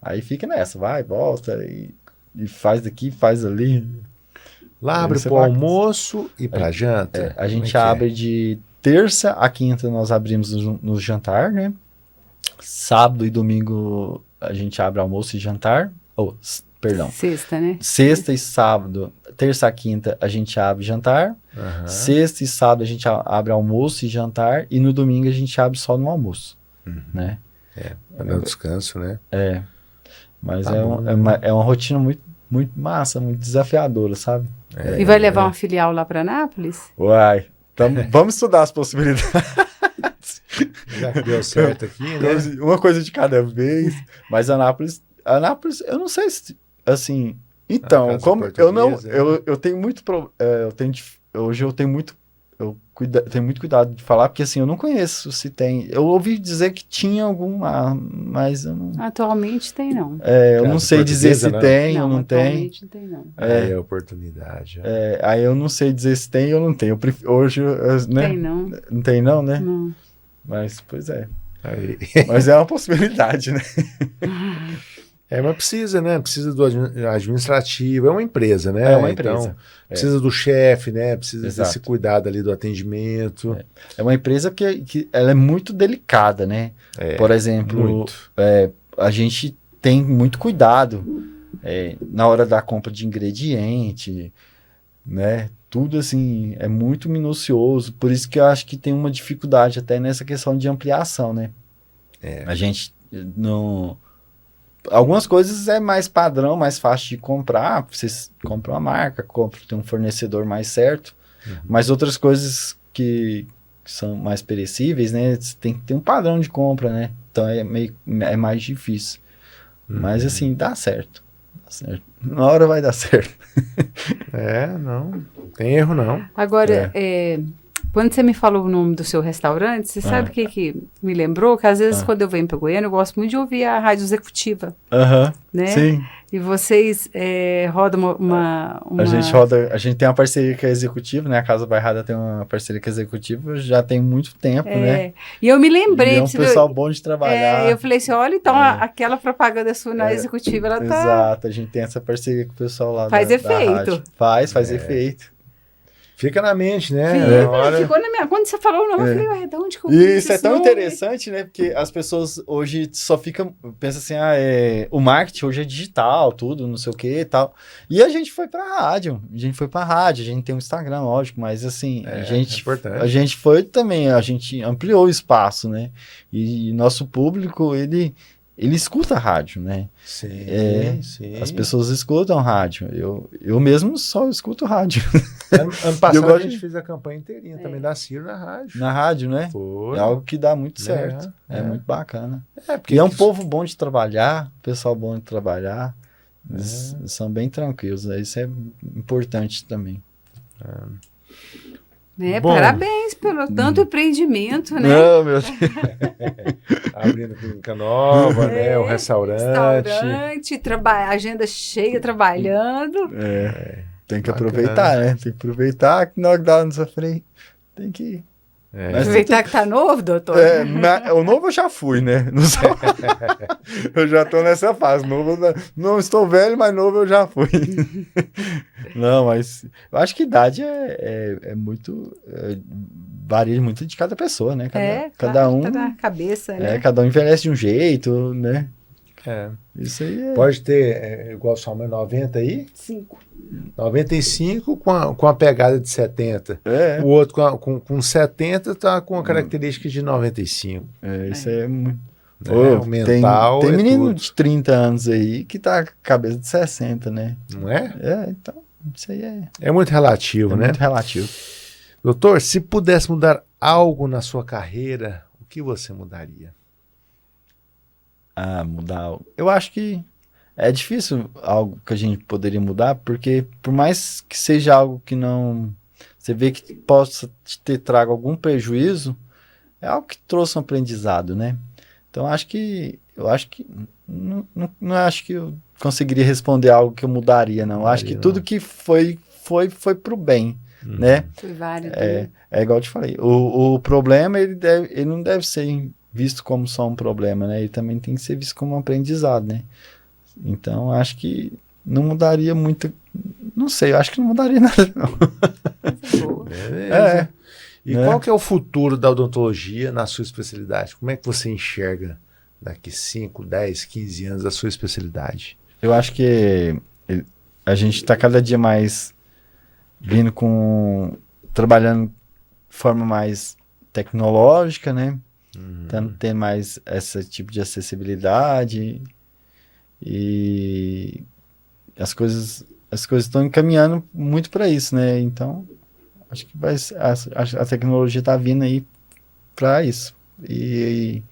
Aí fica nessa, vai, volta e faz daqui, faz ali. Lá abre Isso é pro bacana. almoço e pra janta? A gente Como é que abre de terça a quinta, nós abrimos no jantar, né? Sábado e domingo a gente abre almoço e jantar. Perdão. Sexta, né? Sexta e sábado, terça a quinta a gente abre jantar. Aham. Sexta e sábado a gente abre almoço e jantar. E no domingo a gente abre só no almoço, né? Pra dar um descanso, né? Mas Tá bom, né? é uma rotina muito, muito massa, muito desafiadora, sabe? E vai levar uma filial lá para Anápolis? Uai, vamos estudar as possibilidades. Já que deu certo aqui, né? Então, uma coisa de cada vez. Mas Anápolis, eu não sei se, assim... Então, casa como eu não... portuguesa, Eu tenho muito... Hoje eu tenho muito... tenho muito cuidado de falar, porque assim, eu não conheço se tem... Eu ouvi dizer que tinha algum lá, mas eu não... Atualmente tem, não. eu Casa não sei dizer se portuguesa, né? tem ou não tem. Atualmente não tem, não. É oportunidade. Aí eu não sei dizer se tem ou não tem. Hoje, né? Tem, não. Não tem não, né? Não. Mas, pois é. Aí. Mas é uma possibilidade, né? Mas precisa, né? Precisa do administrativo. É uma empresa, né? É uma empresa. Então, precisa do chefe, né? Precisa Exato. desse cuidado ali do atendimento. É uma empresa que ela é muito delicada, né? Por exemplo, Muito. a gente tem muito cuidado na hora da compra de ingrediente, né? Tudo assim, é muito minucioso. Por isso que eu acho que tem uma dificuldade até nessa questão de ampliação, né? A gente não... Algumas coisas é mais padrão, mais fácil de comprar. Vocês compram uma marca, tem um fornecedor mais certo. Mas outras coisas que são mais perecíveis, né? Você tem que ter um padrão de compra, né? Então é mais difícil. Mas assim, dá certo. Dá certo. Na hora vai dar certo. Não tem erro, não. Agora, quando você me falou o nome do seu restaurante, você sabe o que me lembrou? Que às vezes quando eu venho para Goiânia, eu gosto muito de ouvir a rádio executiva, né? Sim. E vocês rodam uma... A gente tem uma parceria com a Executiva, né? A Casa Bairrada tem uma parceria com a Executiva já tem muito tempo, né? E eu me lembrei... E é um pessoal bom de trabalhar. eu falei assim, olha, então aquela propaganda sua na Executiva, ela tá... Exato, a gente tem essa parceria com o pessoal lá Faz da efeito. rádio. Faz efeito. Fica na mente, né? Ficou na minha... Quando você falou o nome, eu falei, de onde que eu E isso é esse tão nome? interessante, né? Porque as pessoas hoje só ficam... Pensam assim, o marketing hoje é digital, tudo, não sei o que e tal. E a gente foi pra rádio. A gente tem um Instagram, lógico, mas assim, É importante. a gente foi também, a gente ampliou o espaço, né? E nosso público, ele escuta a rádio, né? Sim, sim. As pessoas escutam rádio. Eu mesmo só escuto rádio. Ano passado gosto a gente de- fez a campanha inteirinha também da Ciro na rádio. Na rádio, né? Foi. É algo que dá muito Né? certo. É É. muito bacana. Porque E é um povo bom de trabalhar, pessoal bom de trabalhar. Eles são bem tranquilos. Isso é importante também. Bom. Parabéns pelo tanto empreendimento, né? Não, meu Deus. abrindo clínica nova, né? O restaurante. Restaurante, agenda cheia, trabalhando. Tem que Bacana. aproveitar, né? Tem que aproveitar que nós dá no sofrer. Tem que ir. Mas Aproveitar que tá novo, doutor. O novo eu já fui, né? Não sou- eu já tô nessa fase. Novo, não estou velho, mas novo eu já fui. Não, mas eu acho que idade é muito. Varia muito de cada pessoa, né? Cada claro, um. tá na cabeça, né? Cada um envelhece de um jeito, né? Isso aí é. Pode ter, igual sua mãe, 90 aí, 5. 95 com a pegada de 70. É, O outro com 70 tá com a característica de 95. isso aí é muito. Né? Ô, O mental tem é menino tudo. de 30 anos aí que tá com a cabeça de 60, né? Não é? Então, isso aí é É muito relativo, né? muito relativo. Doutor, se pudesse mudar algo na sua carreira, o que você mudaria? Mudar. Eu acho que é difícil algo que a gente poderia mudar, porque por mais que seja algo que não. Você vê que possa te ter trago algum prejuízo, é algo que trouxe um aprendizado, né? Então eu acho que. Não acho que eu conseguiria responder algo que eu mudaria, não. Eu acho que tudo que foi pro bem. né? Foi válido. É igual eu te falei, o problema, ele não deve ser visto como só um problema, né? Ele também tem que ser visto como um aprendizado, né? Então, acho que não mudaria muito, não sei, eu acho que não mudaria nada, não. Boa. Beleza. E né? qual que é o futuro da odontologia na sua especialidade? Como é que você enxerga daqui 5, 10, 15 anos a sua especialidade? Eu acho que a gente está cada dia mais vindo trabalhando de forma mais tecnológica, né? Tendo mais esse tipo de acessibilidade e as coisas estão encaminhando muito para isso, né? Então, acho que a tecnologia está vindo aí para isso. E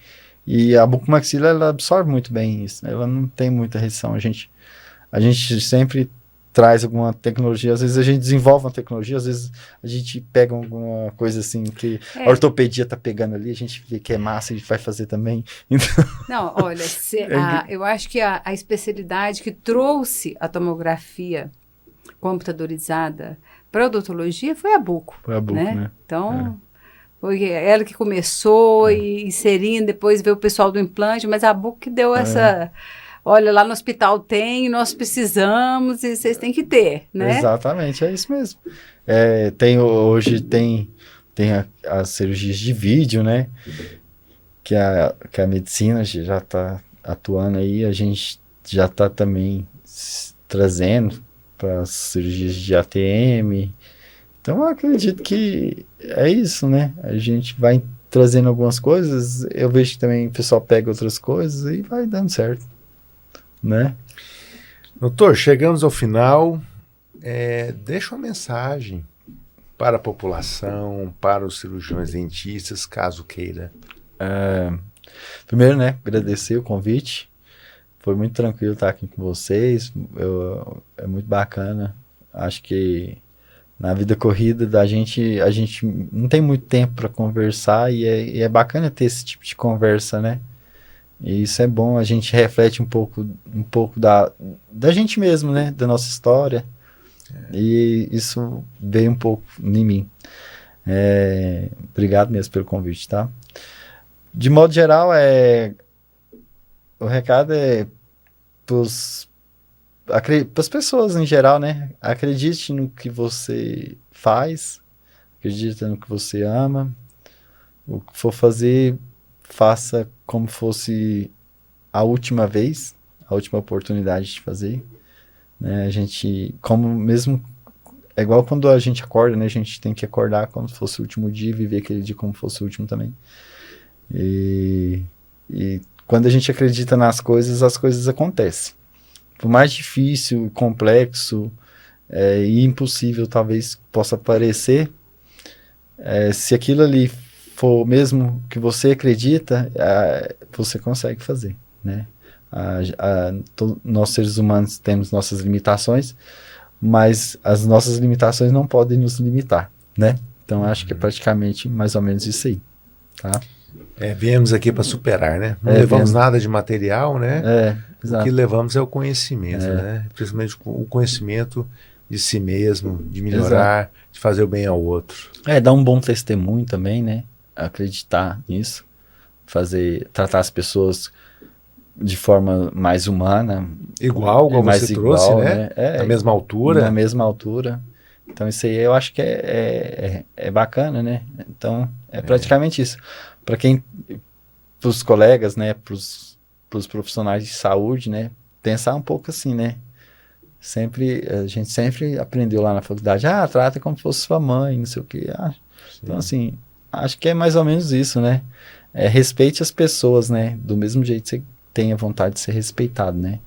a bucomaxila, ela absorve muito bem isso, né? Ela não tem muita restrição. A gente sempre traz alguma tecnologia, às vezes a gente desenvolve uma tecnologia, às vezes a gente pega alguma coisa assim que a ortopedia tá pegando ali, a gente vê que é massa e a gente vai fazer também. Então... Não, olha, eu acho que a especialidade que trouxe a tomografia computadorizada para a odontologia foi a buco. Foi a buco, né? Então, foi ela que começou e inserindo, depois veio o pessoal do implante, mas a buco que deu essa... Olha, lá no hospital nós precisamos e vocês têm que ter, né? Exatamente, é isso mesmo. Hoje tem as cirurgias de vídeo, né? Que a medicina já está atuando aí, a gente já está também trazendo para as cirurgias de ATM. Então, eu acredito que é isso, né? A gente vai trazendo algumas coisas, eu vejo que também o pessoal pega outras coisas e vai dando certo. Né? Doutor, chegamos ao final. Deixa uma mensagem para a população, para os cirurgiões dentistas, caso queira. Primeiro, né, agradecer o convite. Foi muito tranquilo estar aqui com vocês. É muito bacana. Acho que na vida corrida a gente não tem muito tempo para conversar e é bacana ter esse tipo de conversa, né? E isso é bom, a gente reflete um pouco da gente mesmo, né? Da nossa história. E isso veio um pouco em mim. Obrigado mesmo pelo convite, tá? De modo geral, o recado é para as pessoas em geral, né? Acredite no que você faz, acredite no que você ama. O que for fazer, faça como fosse a última vez, a última oportunidade de fazer, né? A gente, é igual quando a gente acorda, né? A gente tem que acordar como se fosse o último dia e viver aquele dia como se fosse o último também. E quando a gente acredita nas coisas, as coisas acontecem. Por mais difícil, complexo e impossível talvez possa parecer, se aquilo ali for mesmo que você acredita, você consegue fazer, né? Nós seres humanos temos nossas limitações, mas as nossas limitações não podem nos limitar, né? Então acho que é praticamente mais ou menos isso aí, tá? Viemos aqui para superar, né? Não levamos nada de material, né? Exato. O que levamos é o conhecimento, né? Principalmente o conhecimento de si mesmo, de melhorar, de fazer o bem ao outro. Dar um bom testemunho também, né? Acreditar nisso, tratar as pessoas de forma mais humana, igual você trouxe, né? Na mesma altura. Na mesma altura. Então isso aí eu acho que é bacana, né? Então é praticamente isso. Para os colegas, né? Para os profissionais de saúde, né? Pensar um pouco assim, né? A gente sempre aprendeu lá na faculdade, trata como se fosse sua mãe, não sei o quê. Então assim, acho que é mais ou menos isso, né? Respeite as pessoas, né? Do mesmo jeito que você tenha vontade de ser respeitado, né?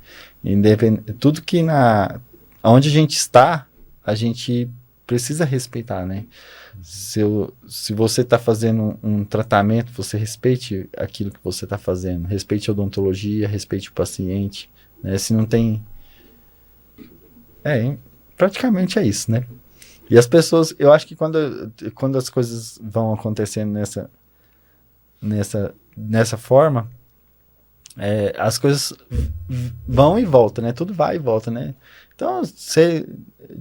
Tudo que onde a gente está, a gente precisa respeitar, né? Se você está fazendo um tratamento, você respeite aquilo que você está fazendo. Respeite a odontologia, respeite o paciente, né? Se não tem... praticamente é isso, né? E as pessoas, eu acho que quando as coisas vão acontecendo nessa forma, as coisas vão e voltam, né? Tudo vai e volta, né? Então, você,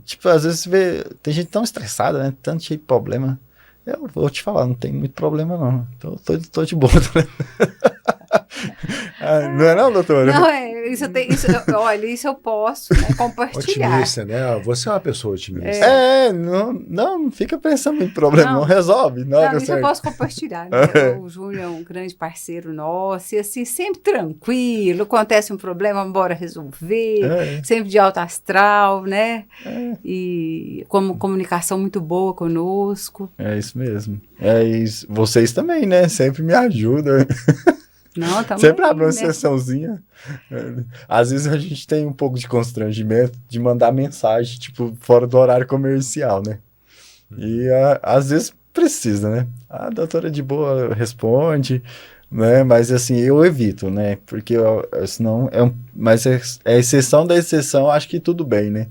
tipo, às vezes você vê, tem gente tão estressada, né? Tanto cheio de problema. Eu vou te falar, não tem muito problema, não. Tô de boa, né? Não é não, doutora? Não, olha, isso eu posso, né, compartilhar. Otimista, né? Você é uma pessoa otimista. Não fica pensando em problema, não resolve. Não, isso eu posso compartilhar, né? O Júnior é um grande parceiro nosso, e assim, sempre tranquilo, acontece um problema, bora resolver, sempre de alto astral, né? E como comunicação muito boa conosco. É isso mesmo. Vocês também, né? Sempre me ajudam. Não, sempre abre uma sessãozinha. Às vezes a gente tem um pouco de constrangimento de mandar mensagem, tipo, fora do horário comercial, né? E às vezes precisa, né? A doutora de boa responde, né? Mas assim, eu evito, né? Porque senão mas é exceção da exceção, acho que tudo bem, né?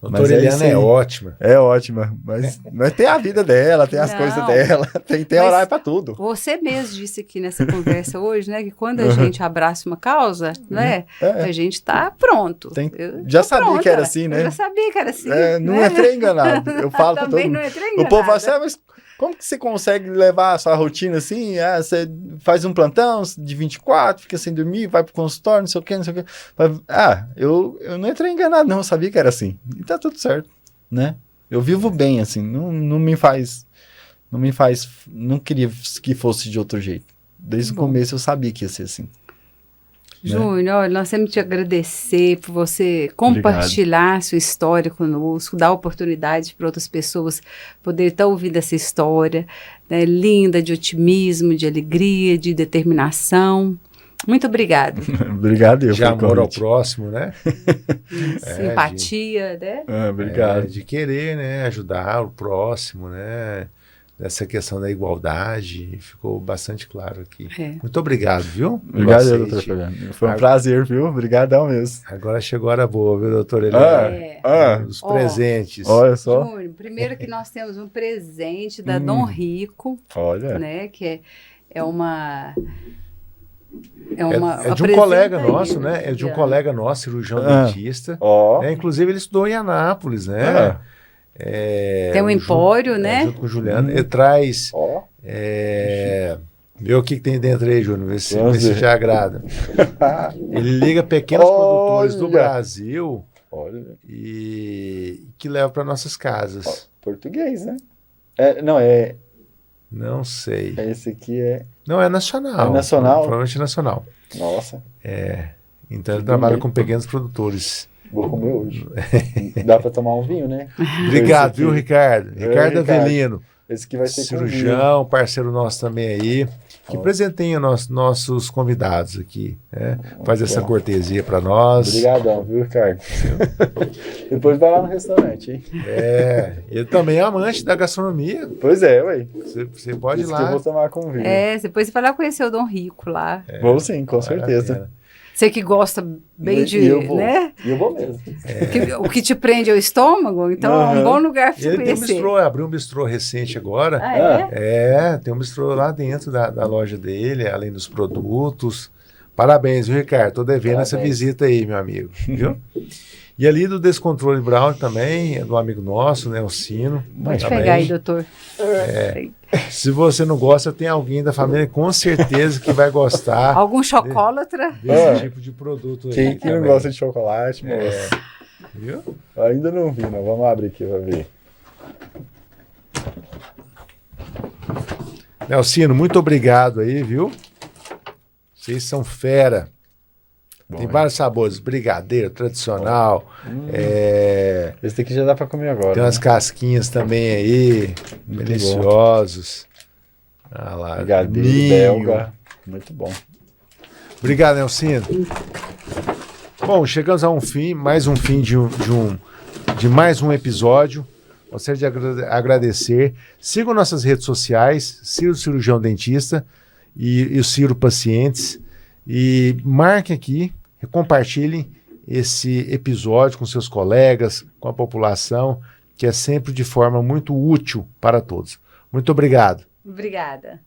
Doutora Eliana é ótima. É ótima, mas tem a vida dela, tem as coisas dela, tem horário para tudo. Você mesmo disse aqui nessa conversa hoje, né, que quando a gente abraça uma causa, né, a gente tá pronto. Já sabia que era assim, né? Eu já sabia que era assim. Não entrei enganado. Eu falo para todo mundo. Não entrei enganado. O povo fala assim, mas como que você consegue levar a sua rotina assim? Você faz um plantão de 24, fica sem dormir, vai pro consultório, não sei o quê. Eu não entrei enganado, não. Eu sabia que era assim. E tá tudo certo, né? Eu vivo bem, assim. Não queria que fosse de outro jeito. Desde o começo eu sabia que ia ser assim. Júnior, olha, nós temos que te agradecer por você compartilhar sua história conosco, dar oportunidade para outras pessoas poderem estar ouvindo essa história, né, linda, de otimismo, de alegria, de determinação. Muito obrigado. Obrigado, de amor ao próximo, né? Simpatia, né? Obrigado. De querer, né, ajudar o próximo, né? Essa questão da igualdade ficou bastante claro aqui. Muito obrigado, viu? Obrigado, doutor Fabiano. Foi um prazer, viu? Obrigadão mesmo. Agora chegou a hora boa, viu, doutor Eliana? Os presentes. Olha só. Júnior, primeiro que nós temos um presente da Dom Rico. Olha. Né, que é uma... É de um colega nosso, né? É de um colega nosso, cirurgião dentista. Né? Inclusive, ele estudou em Anápolis, né? Tem um empório, né? Junto com o Juliano. Ele traz... Vê o que tem dentro aí, Júnior. Vê se te agrada. Ele liga pequenos produtores do Brasil e que leva para nossas casas. Português, né? Não sei. Esse aqui é... Não, é nacional. É nacional? Provavelmente nacional. Nossa. Então ele trabalha com pequenos produtores. Vou comer hoje. Dá para tomar um vinho, né? Obrigado, viu, Ricardo? Ricardo Avelino. Esse aqui vai ser cirurgião, parceiro nosso também aí, que presenteia nossos convidados aqui, né? Faz essa cortesia para nós. Obrigadão, viu, Ricardo? Depois vai lá no restaurante, hein? Ele também é amante da gastronomia. Pois é, ué. Você pode ir lá. Que eu vou tomar com vinho. Depois você vai lá conhecer o Dom Rico lá. Vou sim, com certeza. Você que gosta bem de, né? Eu vou mesmo. O que te prende é o estômago, então é um bom lugar para você conhecer. Tem um bistrô, abriu um bistrô recente agora. Tem um bistrô lá dentro da loja dele, além dos produtos. Parabéns, viu, Ricardo? Tô devendo essa visita aí, meu amigo, viu? E ali do Descontrole Brown também, é do amigo nosso, né, o Sino. Pode pegar aí, doutor. Se você não gosta, tem alguém da família com certeza que vai gostar. Algum chocolatra? Desse tipo de produto aí. Quem que não gosta de chocolate, moço? Viu? Ainda não vi, não. Vamos abrir aqui pra ver. Nelcino, muito obrigado aí, viu? Vocês são fera. Tem vários sabores, brigadeiro, tradicional. Esse daqui já dá para comer agora. Tem umas casquinhas também aí, muito deliciosos. Ah lá, brigadeiro belga, muito bom. Obrigado, Nelcino. Bom, chegamos a mais um fim de mais um episódio. Gostaria de agradecer. Sigam nossas redes sociais, Ciro Cirurgião Dentista e o Ciro Pacientes. E marquem aqui, compartilhem esse episódio com seus colegas, com a população, que é sempre de forma muito útil para todos. Muito obrigado. Obrigada.